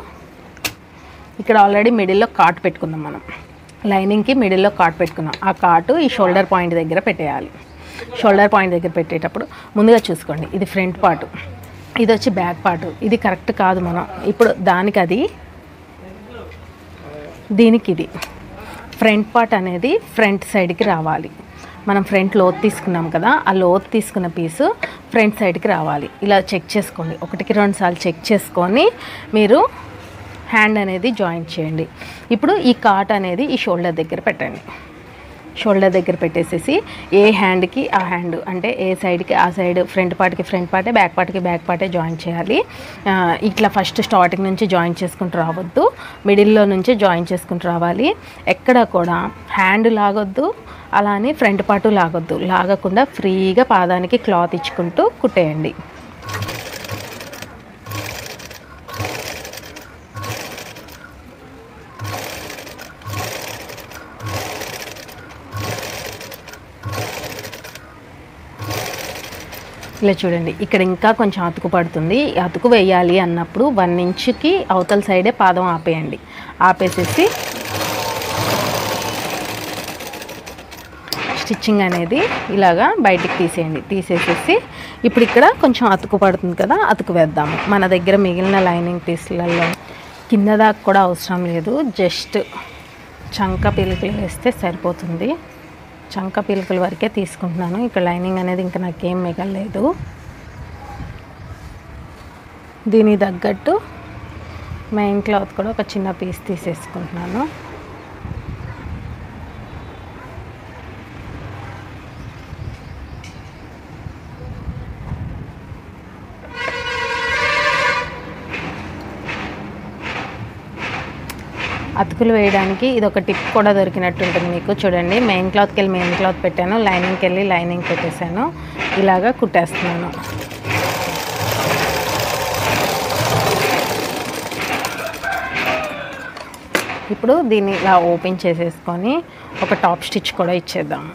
ఇక్కడ ఆల్రెడీ మిడిల్లో కాట్ పెట్టుకుందాం మనం. లైనింగ్కి మిడిల్లో కాట్ పెట్టుకున్నాం. ఆ కాటు ఈ షోల్డర్ పాయింట్ దగ్గర పెట్టేయాలి. షోల్డర్ పాయింట్ దగ్గర పెట్టేటప్పుడు ముందుగా చూసుకోండి, ఇది ఫ్రంట్ పార్ట్, ఇది వచ్చి బ్యాక్ పార్ట్. ఇది కరెక్ట్ కాదు. మనం ఇప్పుడు దానికి అది, దీనికి ఇది ఫ్రంట్ పార్ట్ అనేది ఫ్రంట్ సైడ్కి రావాలి. మనం ఫ్రంట్ లోత్ తీసుకున్నాం కదా, ఆ లోత్ తీసుకున్న పీసు ఫ్రంట్ సైడ్కి రావాలి. ఇలా చెక్ చేసుకోండి, 1-2 సార్లు చెక్ చేసుకొని మీరు హ్యాండ్ అనేది జాయిన్ చేయండి. ఇప్పుడు ఈ కాట్ అనేది ఈ షోల్డర్ దగ్గర పెట్టండి. షోల్డర్ దగ్గర పెట్టేసేసి ఏ హ్యాండ్కి ఆ హ్యాండ్, అంటే ఏ సైడ్కి ఆ సైడ్, ఫ్రంట్ పార్ట్కి ఫ్రంట్ పార్టే, బ్యాక్ పార్ట్కి బ్యాక్ పార్టే జాయిన్ చేయాలి. ఇట్లా ఫస్ట్ స్టార్టింగ్ నుంచి జాయిన్ చేసుకుంటూ రావద్దు, మిడిల్లో నుంచి జాయిన్ చేసుకుంటూ రావాలి. ఎక్కడ కూడా హ్యాండ్ లాగొద్దు, అలానే ఫ్రంట్ పార్ట్ లాగొద్దు. లాగకుండా ఫ్రీగా పాదానికి క్లాత్ ఇచ్చుకుంటూ కుట్టేయండి. ఇలా చూడండి, ఇక్కడ ఇంకా కొంచెం అతుకు పడుతుంది. అతుకు వేయాలి అన్నప్పుడు 1 ఇంచుకి అవతల సైడే పాదం ఆపేయండి. ఆపేసేసి స్టిచ్చింగ్ అనేది ఇలాగా బయటికి తీసేయండి. తీసేసేసి ఇప్పుడు ఇక్కడ కొంచెం అతుకు పడుతుంది కదా, అతుకు వేద్దాము. మన దగ్గర మిగిలిన లైనింగ్ పీస్లలో కింద దాకా కూడా అవసరం లేదు, జస్ట్ చంక పిలుకలు వేస్తే సరిపోతుంది. చంక పిలుకల వరకే తీసుకుంటున్నాను. ఇక్కడ లైనింగ్ అనేది ఇంకా నాకేం మిగలలేదు. దీనికి తగ్గట్టు మెయిన్ క్లాత్ కూడా ఒక చిన్న పీస్ తీసేసుకుంటున్నాను. అతుకులు వేయడానికి ఇది ఒక టిప్ కూడా దొరికినట్టు ఉంటుంది మీకు. చూడండి, మెయిన్ క్లాత్కి వెళ్ళి మెయిన్ క్లాత్ పెట్టాను, లైనింగ్కి వెళ్ళి లైనింగ్ పెట్టేశాను, ఇలాగా కుట్టేస్తున్నాను. ఇప్పుడు దీన్ని ఇలా ఓపెన్ చేసేసుకొని ఒక టాప్ స్టిచ్ కూడా ఇచ్చేద్దాము.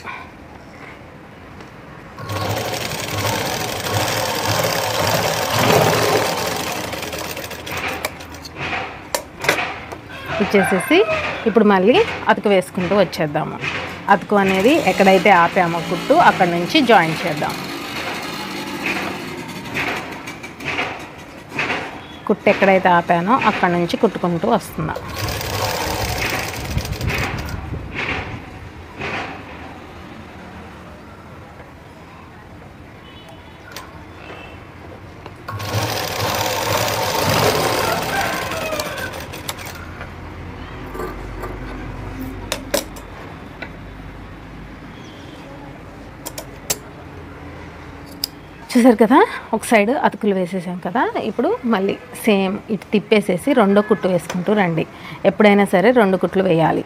ఇచ్చేసేసి ఇప్పుడు మళ్ళీ అతుకు వేసుకుంటూ వచ్చేద్దాము. అతుకు అనేది ఎక్కడైతే ఆపామో కుట్టు అక్కడ నుంచి జాయిన్ చేద్దాం. కుట్టు ఎక్కడైతే ఆపానో అక్కడ నుంచి కుట్టుకుంటూ వస్తున్నా. చూసారు కదా, ఒక సైడ్ అతుకులు వేసేసాం కదా. ఇప్పుడు మళ్ళీ సేమ్ ఇటు తిప్పేసేసి రెండో కుట్టు వేసుకుంటూ రండి. ఎప్పుడైనా సరే 2 కుట్లు వేయాలి.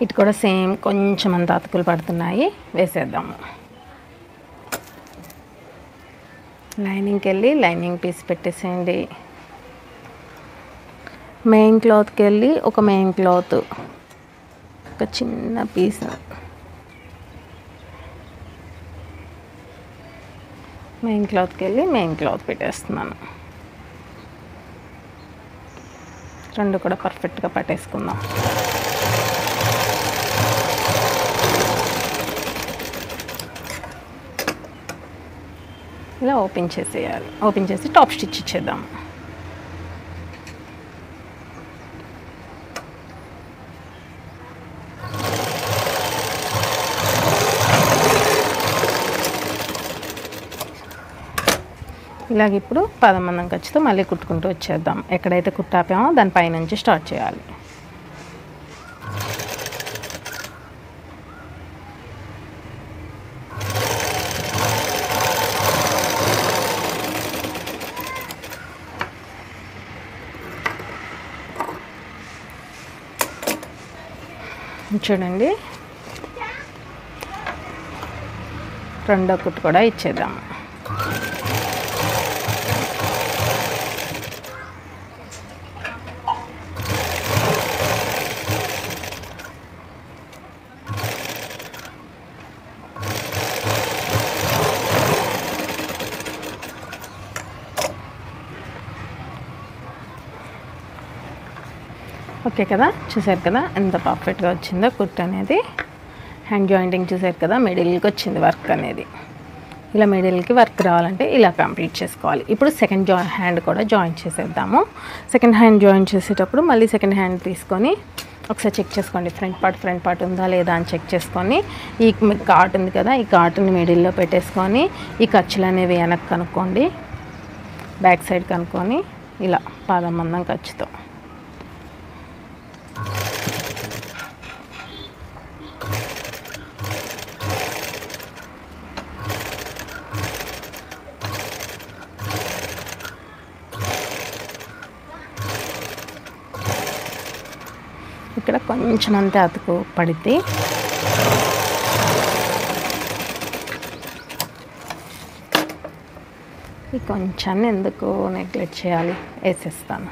ఇటు కూడా సేమ్ కొంచెం అంత అతుకులు పడుతున్నాయి, వేసేద్దాము. లైనింగ్కి వెళ్ళి లైనింగ్ పీస్ పెట్టేసేయండి. మెయిన్ క్లాత్కి వెళ్ళి ఒక మెయిన్ క్లాత్, ఒక చిన్న పీస్ మెయిన్ క్లాత్కి వెళ్ళి మెయిన్ క్లాత్ పెట్టేస్తున్నాను. రెండు కూడా పర్ఫెక్ట్గా పట్టేసుకుందాం. ఇలా ఓపెన్ చేసేయాలి. ఓపెన్ చేసి టాప్ స్టిచ్ ఇచ్చేద్దాం. ఇలాగ ఇప్పుడు పదమందం ఖర్చుతో మళ్ళీ కుట్టుకుంటూ వచ్చేద్దాం. ఎక్కడైతే కుట్టాపామో దానిపై నుంచి స్టార్ట్ చేయాలి. చూడండి, రెండో కుట్టు కూడా ఇచ్చేద్దాం. ఓకే కదా, చూసారు కదా ఎంత పర్ఫెక్ట్గా వచ్చిందో కుట్ అనేది. హ్యాండ్ జాయింటింగ్ చూసారు కదా, మిడిల్కి వచ్చింది వర్క్ అనేది. ఇలా మిడిల్కి వర్క్ రావాలంటే ఇలా కంప్లీట్ చేసుకోవాలి. ఇప్పుడు సెకండ్ హ్యాండ్ కూడా జాయిన్ చేసేద్దాము. సెకండ్ హ్యాండ్ జాయిన్ చేసేటప్పుడు మళ్ళీ సెకండ్ హ్యాండ్ తీసుకొని ఒకసారి చెక్ చేసుకోండి. ఫ్రంట్ పార్ట్ ఉందా లేదా అని చెక్ చేసుకొని, ఈ ఘాట్ ఉంది కదా, ఈ ఘాటుని మిడిల్లో పెట్టేసుకొని ఈ ఖర్చులు అనేవి వెనక్కి కనుక్కోండి. బ్యాక్ సైడ్ కనుక్కొని ఇలా పాదమందం ఖర్చుతో ఇక్కడ కొంచెం అంతే అతుకు పడితే ఈ కొంచెం ఎందుకు నెగ్లెక్ట్ చేయాలి, వేసేస్తాను.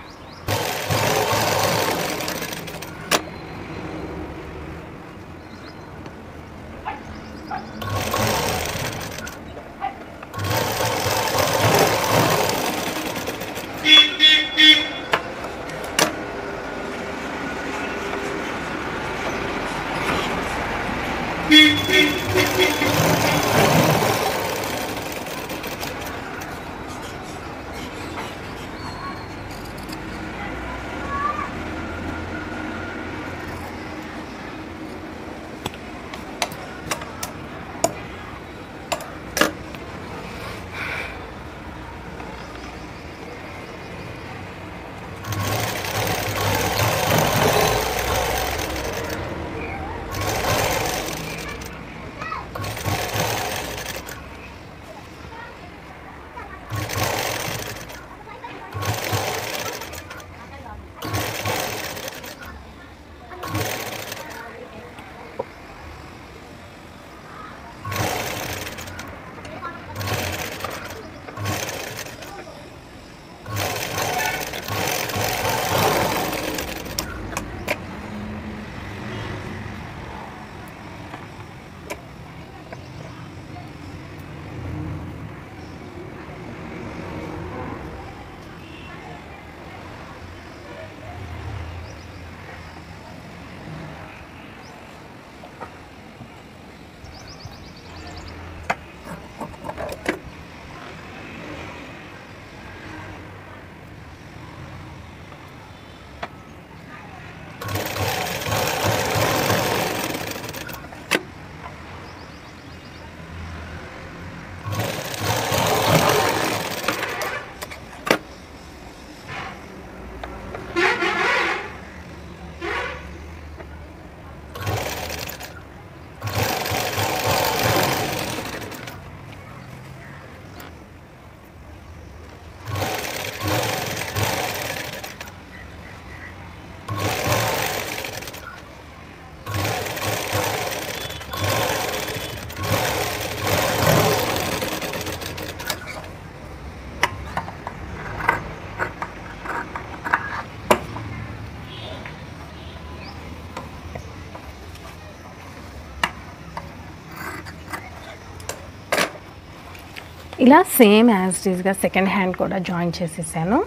ఇలా సేమ్ యాజ్ ఇట్ ఈస్గా సెకండ్ హ్యాండ్ కూడా జాయిన్ చేసేసాను.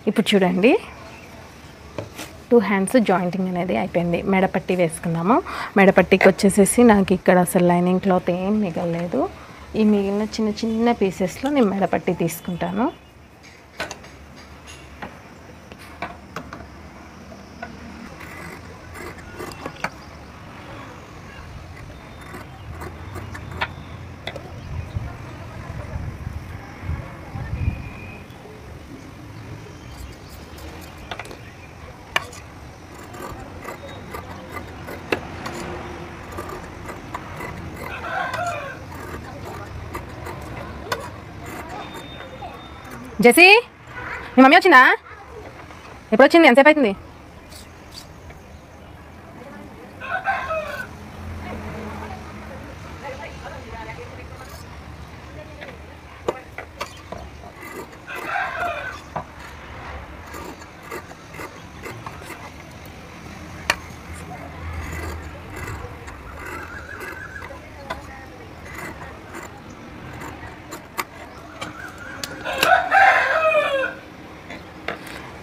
ఇప్పుడు చూడండి 2 హ్యాండ్స్ జాయింటింగ్ అనేది అయిపోయింది. మెడపట్టి వేసుకుందాము. మెడపట్టికి వచ్చేసేసి నాకు ఇక్కడ అసలు లైనింగ్ క్లాత్ ఏం మిగలలేదు. ఈ మిగిలిన చిన్న చిన్న పీసెస్లో నేను మెడపట్టి తీసుకుంటాను. జెసి, మీ మమ్మీ వచ్చిందా? ఎప్పుడు వచ్చింది? ఎంతసేపు అవుతుంది?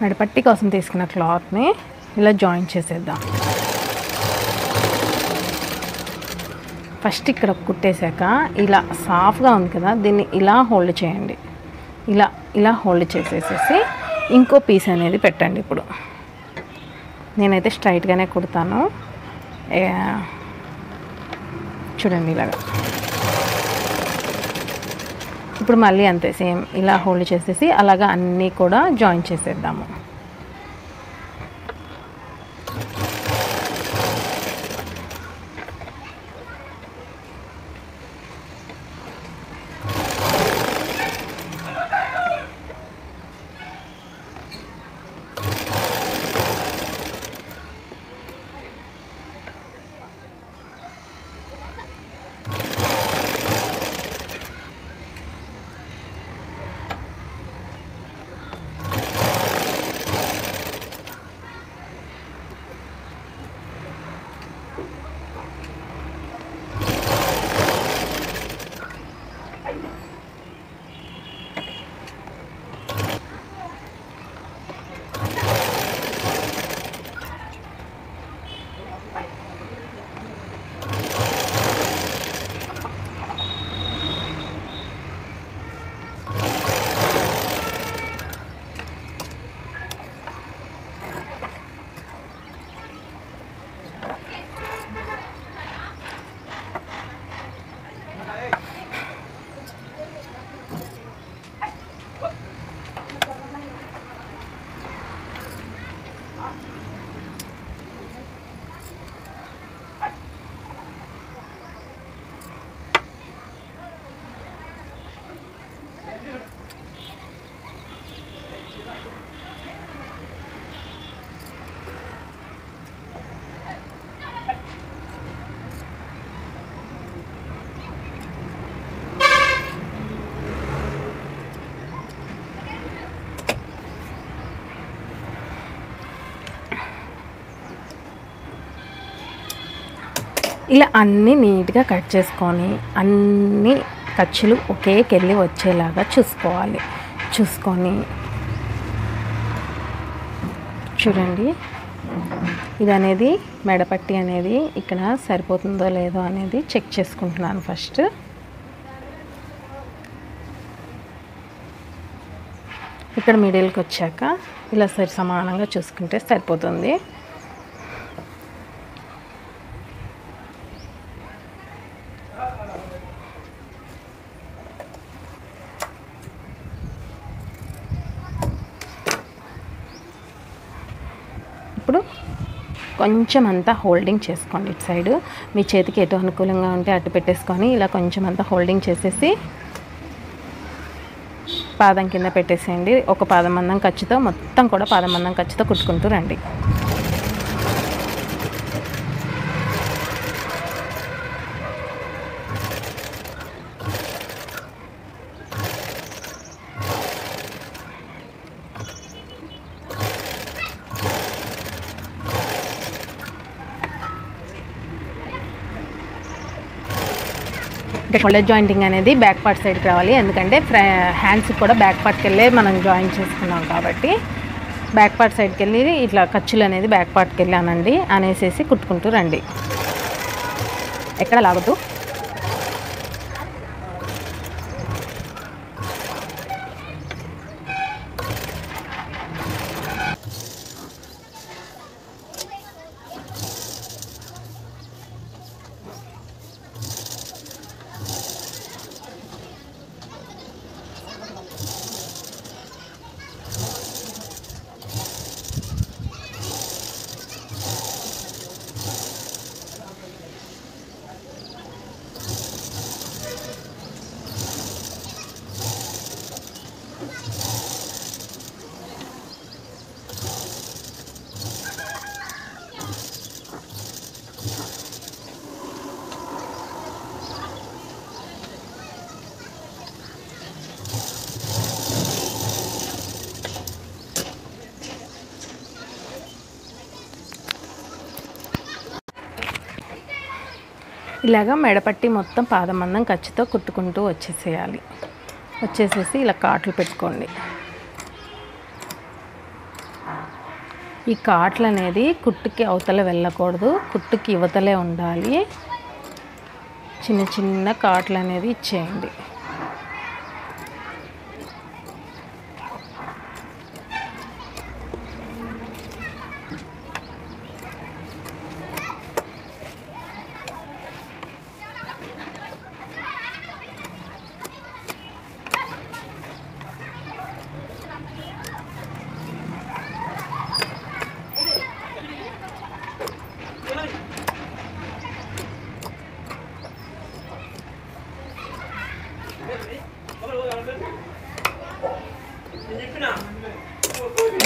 మెడపట్టి కోసం తీసుకున్న క్లాత్ని ఇలా జాయిన్ చేసేద్దాం. ఫస్ట్ ఇక్కడ కుట్టేశాక ఇలా సాఫ్గా ఉంది కదా, దీన్ని ఇలా హోల్డ్ చేయండి. ఇలా హోల్డ్ చేసేసేసి ఇంకో పీస్ అనేది పెట్టండి. ఇప్పుడు నేనైతే స్ట్రైట్గానే కుడతాను. చూడండి ఇలాగా. ఇప్పుడు మళ్ళీ అంతే సేమ్ ఇలా హోల్డ్ చేసేసి అలాగా అన్నీ కూడా జాయిన్ చేసేద్దాము. ఇలా అన్నీ నీట్గా కట్ చేసుకొని అన్ని ఖర్చులు ఒకేకెళ్ళి వచ్చేలాగా చూసుకోవాలి. చూసుకొని చూడండి, ఇది అనేది మెడపట్టి అనేది ఇక్కడ సరిపోతుందో లేదో అనేది చెక్ చేసుకుంటున్నాను ఫస్ట్. ఇక్కడ మిడిల్కి వచ్చాక ఇలా సమానంగా చూసుకుంటే సరిపోతుంది. ఇప్పుడు కొంచెం అంతా హోల్డింగ్ చేసుకోండి. ఇటు సైడ్ మీ చేతికి ఎటు అనుకూలంగా ఉంటే అటు పెట్టేసుకొని ఇలా కొంచెం అంతా హోల్డింగ్ చేసేసి పాదం కింద పెట్టేసేయండి. ఒక పాదం మందం ఖర్చుతో మొత్తం కూడా పాదం మందం ఖర్చుతో కుట్టుకుంటూ రండి. షోల్డర్ జాయింటింగ్ అనేది బ్యాక్ పార్ట్ సైడ్కి రావాలి, ఎందుకంటే హ్యాండ్స్కి కూడా బ్యాక్ పార్ట్కి వెళ్ళే మనం జాయిన్ చేసుకున్నాం కాబట్టి బ్యాక్ పార్ట్ సైడ్కి వెళ్ళి ఇట్లా ఖర్చులు అనేది బ్యాక్ పార్ట్కి వెళ్ళానండి అనేసి కుట్టుకుంటూ రండి, ఎక్కడ లాగొద్దు. ఇలాగా మెడపట్టి మొత్తం పాదమందం ఖర్చుతో కుట్టుకుంటూ వచ్చేసేసి ఇలా కాట్లు పెట్టుకోండి. ఈ కాట్లు అనేది కుట్టుకి అవతల వెళ్ళకూడదు, కుట్టుకి యువతలే ఉండాలి. చిన్న చిన్న కాట్లు అనేది ఇచ్చేయండి.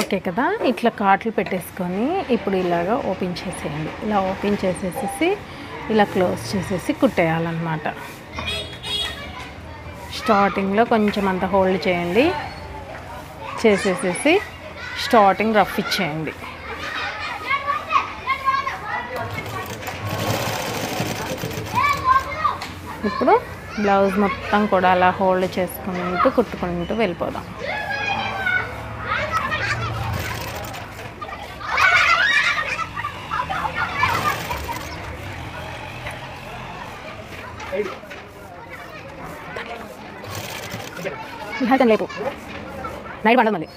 ఓకే కదా, ఇట్లా కాట్లు పెట్టేసుకొని ఇప్పుడు ఇలాగా ఓపెన్ చేసేయండి. ఇలా ఓపెన్ చేసేసి ఇలా క్లోజ్ చేసేసి కుట్టేయాలన్నమాట. స్టార్టింగ్లో కొంచెం అంత హోల్డ్ చేయండి, చేసేసేసి స్టార్టింగ్ రఫ్ ఇచ్చేయండి. ఇప్పుడు బ్లౌజ్ మొత్తం కూడా అలా హోల్డ్ చేసుకుంటూ కుట్టుకుంటూ వెళ్ళిపోదాం. లేపు నైట్ పండదు మళ్ళీ.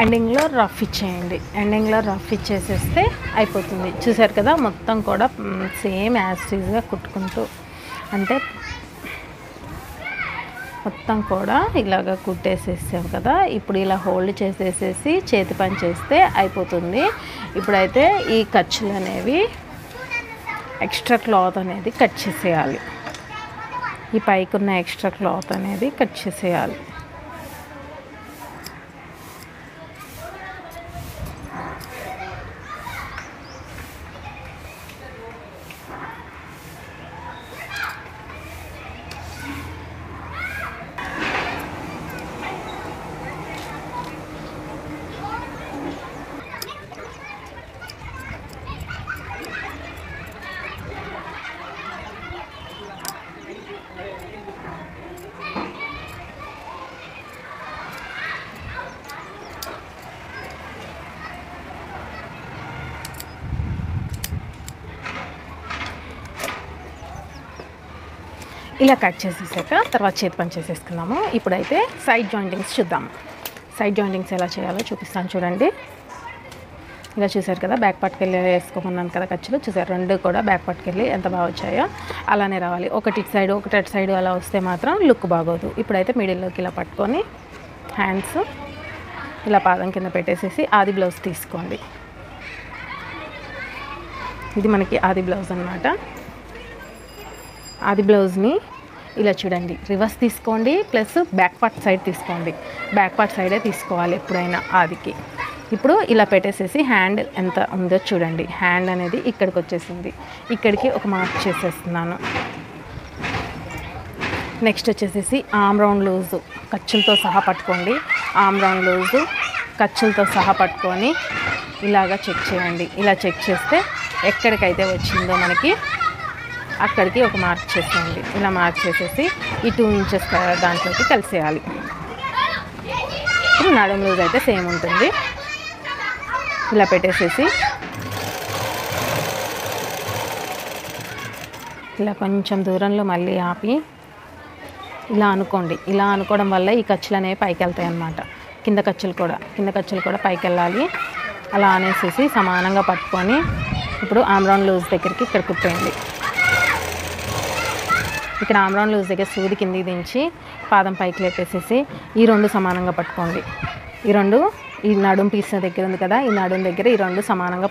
ఎండింగ్లో రఫ్ ఇచ్చేయండి. ఎండింగ్లో రఫ్ ఇచ్చేసేస్తే అయిపోతుంది. చూసారు కదా, మొత్తం కూడా సేమ్ యాస్టీజ్గా కుట్టుకుంటూ, అంటే మొత్తం కూడా ఇలాగ కుట్టేసేసాం కదా. ఇప్పుడు ఇలా హోల్డ్ చేసేసేసి చేతి పని చేస్తే అయిపోతుంది. ఇప్పుడైతే ఈ ఖర్చులు అనేవి ఎక్స్ట్రా క్లాత్ అనేది కట్ చేసేయాలి. ఈ పైకి ఉన్న ఎక్స్ట్రా క్లాత్ అనేది కట్ చేసేయాలి. ఇలా కట్ చేసేసాక తర్వాత చేతి పని చేసేసుకున్నాము. ఇప్పుడైతే సైడ్ జాయింటింగ్స్ చూద్దాము. సైడ్ జాయింటింగ్స్ ఎలా చేయాలో చూపిస్తాను చూడండి. ఇలా చూసారు కదా, బ్యాక్ పార్ట్కి వెళ్ళి వేసుకోమన్నాను కదా ఖర్చులు. చూసారు, రెండు కూడా బ్యాక్ పార్ట్కి వెళ్ళి ఎంత బాగా వచ్చాయో అలానే రావాలి. ఒకటి ఇటు సైడ్ ఒకటి అటు సైడ్ అలా వస్తే మాత్రం లుక్ బాగోదు. ఇప్పుడైతే మిడిల్లోకి ఇలా పట్టుకొని హ్యాండ్స్ ఇలా పాదం కింద పెట్టేసేసి ఆది బ్లౌజ్ తీసుకోండి. ఇది మనకి ఆది బ్లౌజ్ అన్నమాట. ఆది బ్లౌజ్ని ఇలా చూడండి, రివర్స్ తీసుకోండి ప్లస్ బ్యాక్ పార్ట్ సైడ్ తీసుకోండి. బ్యాక్ పార్ట్ సైడే తీసుకోవాలి ఎప్పుడైనా ఆదికి. ఇప్పుడు ఇలా పెట్టేసేసి హ్యాండ్ ఎంత ఉందో చూడండి. హ్యాండ్ అనేది ఇక్కడికి వచ్చేసింది. ఇక్కడికి ఒక మార్క్ చేసేస్తున్నాను. నెక్స్ట్ వచ్చేసేసి ఆమ్ రౌండ్ లూజు ఖర్చులతో సహా పట్టుకోండి. ఆమ్ రౌండ్ లూజు ఖర్చులతో సహా పట్టుకొని ఇలాగా చెక్ చేయండి. ఇలా చెక్ చేస్తే ఎక్కడికైతే వచ్చిందో మనకి అక్కడికి ఒక మార్క్ చేసేయండి. ఇలా మార్క్ చేసేసి ఈ 2 ఇంచెస్ దాంట్లోకి కలిసేయాలి. ఇప్పుడు నడుం లూజ్ అయితే సేమ్ ఉంటుంది. ఇలా పెట్టేసేసి ఇలా కొంచెం దూరంలో మళ్ళీ ఆపి ఇలా అనుకోండి. ఇలా అనుకోవడం వల్ల ఈ ఖర్చులు అనేవి పైకి వెళ్తాయి అన్నమాట. కింద ఖర్చులు కూడా పైకి వెళ్ళాలి. అలా అనేసేసి సమానంగా పట్టుకొని ఇప్పుడు ఆమ్ రౌండ్ లూజ్ దగ్గరికి ఇక్కడ కుట్టేయండి. ఇక్కడ ఆమ్ రౌండ్ లూజ్ దగ్గర సూది కిందికి దించి పాదం పైకి లేపేసేసి ఈ 2 సమానంగా పట్టుకోండి. ఈ నడుం పీస్ దగ్గర ఉంది కదా, ఈ నడుం దగ్గర ఈ 2 సమానంగా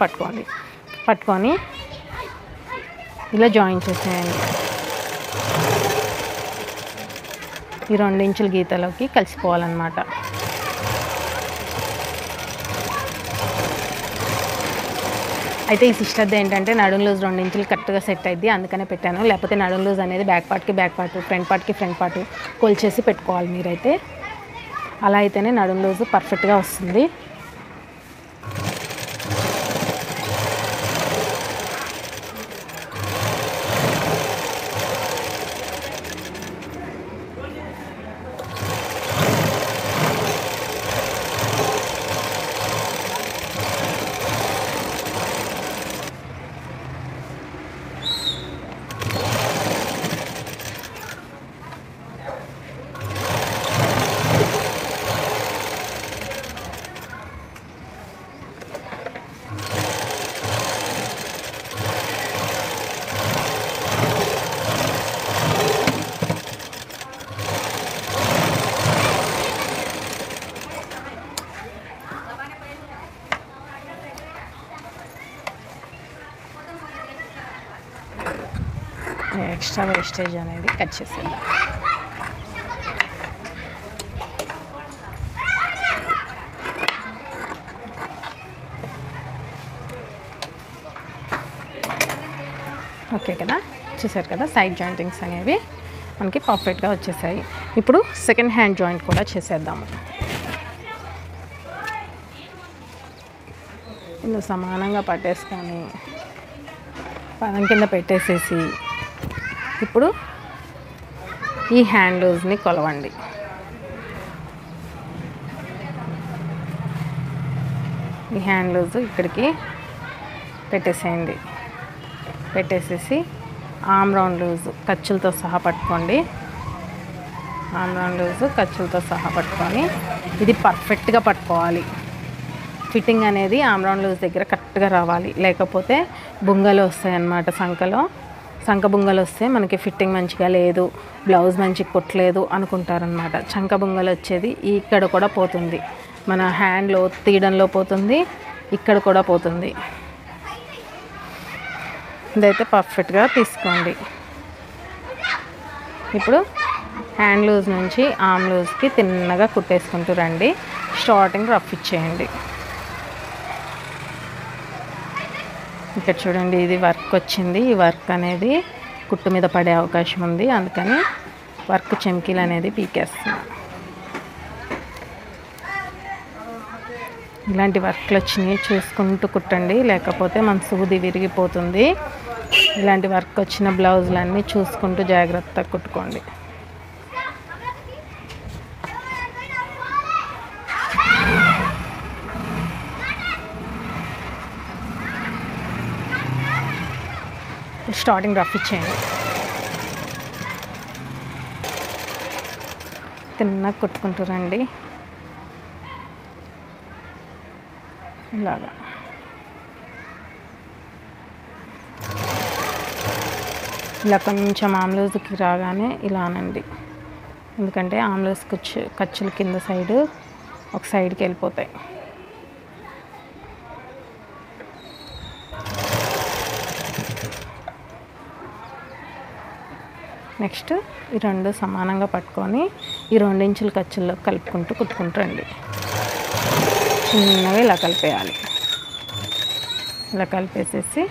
పట్టుకొని ఇలా జాయిన్ చేసేయండి. ఈ 2 ఇంచుల గీతలోకి కలిసిపోవాలన్నమాట. అయితే ఈ సిస్టర్ది ఏంటంటే నడుం లూజ్ 2 ఇంచులు కరెక్ట్గా సెట్ అయింది, అందుకనే పెట్టాను. లేకపోతే నడుం లూజ్ అనేది బ్యాక్ పార్ట్కి బ్యాక్ పార్ట్, ఫ్రంట్ పార్ట్కి ఫ్రంట్ పార్ట్ కొలిచేసి పెట్టుకోవాలి మీరైతే. అలా అయితేనే నడుం లూజ్ పర్ఫెక్ట్గా వస్తుంది. ఎక్స్ట్రా వేస్టేజ్ అనేది కట్ చేసేద్దాం. ఓకే కదా, చూసారు కదా, సైడ్ జాయింటింగ్స్ అనేవి మనకి పర్ఫెక్ట్గా వచ్చేసాయి. ఇప్పుడు సెకండ్ హ్యాండ్ జాయింట్ కూడా చేసేద్దాము. ఇలా సమానంగా పట్టేసుకొని పాదం కింద పెట్టేసేసి ఇప్పుడు ఈ హ్యాండ్ లూజ్ని కొలవండి. ఈ హ్యాండ్ లూజ్ ఇక్కడికి పెట్టేసేయండి. పెట్టేసేసి ఆమ్ రౌండ్ లూజ్ ఖర్చులతో సహా పట్టుకోండి. ఆమ్ రౌండ్ లూజ్ ఖర్చులతో సహా పట్టుకొని ఇది పర్ఫెక్ట్గా పట్టుకోవాలి. ఫిట్టింగ్ అనేది ఆమ్రాన్ లూజ్ దగ్గర కరెక్ట్గా రావాలి, లేకపోతే బుంగలు వస్తాయి అన్నమాట. సంక బుంగలు వస్తే మనకి ఫిట్టింగ్ మంచిగా లేదు, బ్లౌజ్ మంచిగా కుట్టలేదు అనుకుంటారనమాట. చంక బుంగలు వచ్చేది ఇక్కడ కూడా పోతుంది, మన హ్యాండ్లో తీయడంలో పోతుంది, ఇక్కడ కూడా పోతుంది. ఇదైతే పర్ఫెక్ట్గా తీసుకోండి. ఇప్పుడు హ్యాండ్ లూజ్ నుంచి ఆర్మ్ లూజ్కి తిన్నగా కుట్టేసుకుంటూ రండి. స్టార్టింగ్ రఫ్ ఇచ్చేయండి. ఇక్కడ చూడండి, ఇది వర్క్ వచ్చింది. ఈ వర్క్ అనేది కుట్టు మీద పడే అవకాశం ఉంది, అందుకని వర్క్ చెమ్కీలు అనేది పీకేస్తున్నాం. ఇలాంటి వర్క్లు వచ్చినాయి చూసుకుంటూ కుట్టండి, లేకపోతే మన సూది విరిగిపోతుంది. ఇలాంటి వర్క్ వచ్చిన బ్లౌజులన్నీ చూసుకుంటూ జాగ్రత్తగా కుట్టుకోండి. స్టార్టింగ్ రఫ్ ఇచ్చేయండి. తిన్నగా కుట్టుకుంటూ రండి. ఇలాగా ఇలా కొంచెం ఆమ్లూజ్కి రాగానే ఇలా అనండి, ఎందుకంటే ఆమ్లూజ్ ఖర్చులు కింద సైడ్ ఒక సైడ్కి వెళ్ళిపోతాయి. నెక్స్ట్ ఈ రెండు సమానంగా పట్టుకొని ఈ 2 ఇంచుల ఖర్చుల్లో కలుపుకుంటూ కుట్టుకుంటారండి. చిన్నగా ఇలా కలిపేయాలి. ఇలా కలిపేసేసి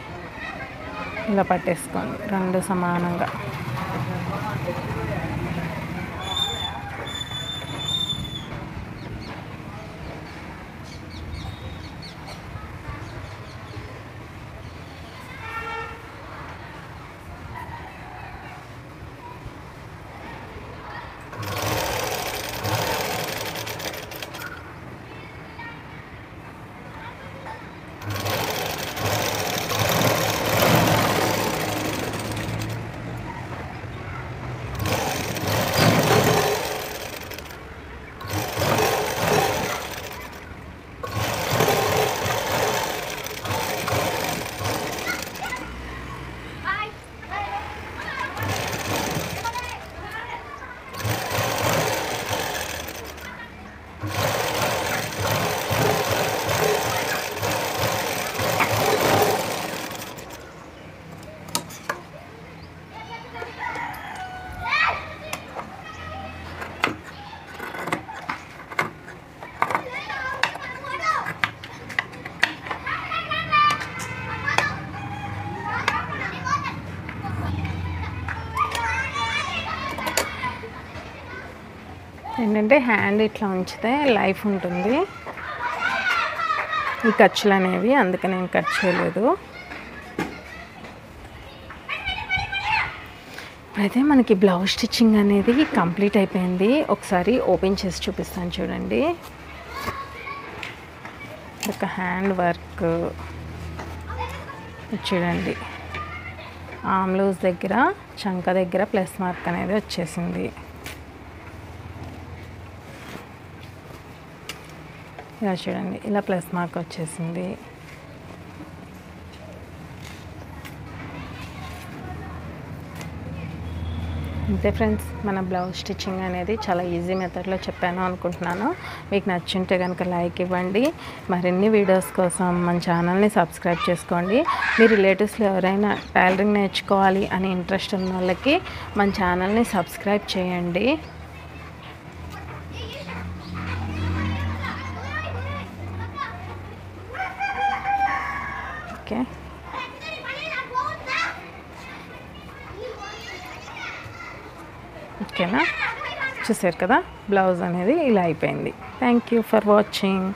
ఇలా పట్టేసుకోండి 2 సమానంగా. ఏంటంటే హ్యాండ్ ఇట్లా ఉంచితే లైఫ్ ఉంటుంది ఈ ఖర్చులు అనేవి, అందుకే నేను కట్ చేయలేదు. ఇప్పుడైతే మనకి బ్లౌజ్ స్టిచ్చింగ్ అనేది కంప్లీట్ అయిపోయింది. ఒకసారి ఓపెన్ చేసి చూపిస్తాను చూడండి. ఒక హ్యాండ్ వర్క్ చూడండి, ఆర్మ్ లూజ్ దగ్గర చంక దగ్గర ప్లస్ మార్క్ అనేది వచ్చేసింది. ఇలా చూడండి, ఇలా ప్లస్ మార్క్ వచ్చేసింది. అంతే ఫ్రెండ్స్, మన బ్లౌజ్ స్టిచ్చింగ్ అనేది చాలా ఈజీ మెథడ్లో చెప్పాను అనుకుంటున్నాను. మీకు నచ్చుంటే కనుక లైక్ ఇవ్వండి. మరిన్ని వీడియోస్ కోసం మన ఛానల్ని సబ్స్క్రైబ్ చేసుకోండి. మీ రిలేటివ్స్లో ఎవరైనా టైలరింగ్ నేర్చుకోవాలి అని ఇంట్రెస్ట్ ఉన్న వాళ్ళకి మన ఛానల్ని సబ్స్క్రైబ్ చేయండి. ఓకే, ఓకేనా? చూసారు కదా, బ్లౌజ్ అనేది ఇలా అయిపోయింది. Thank you for watching.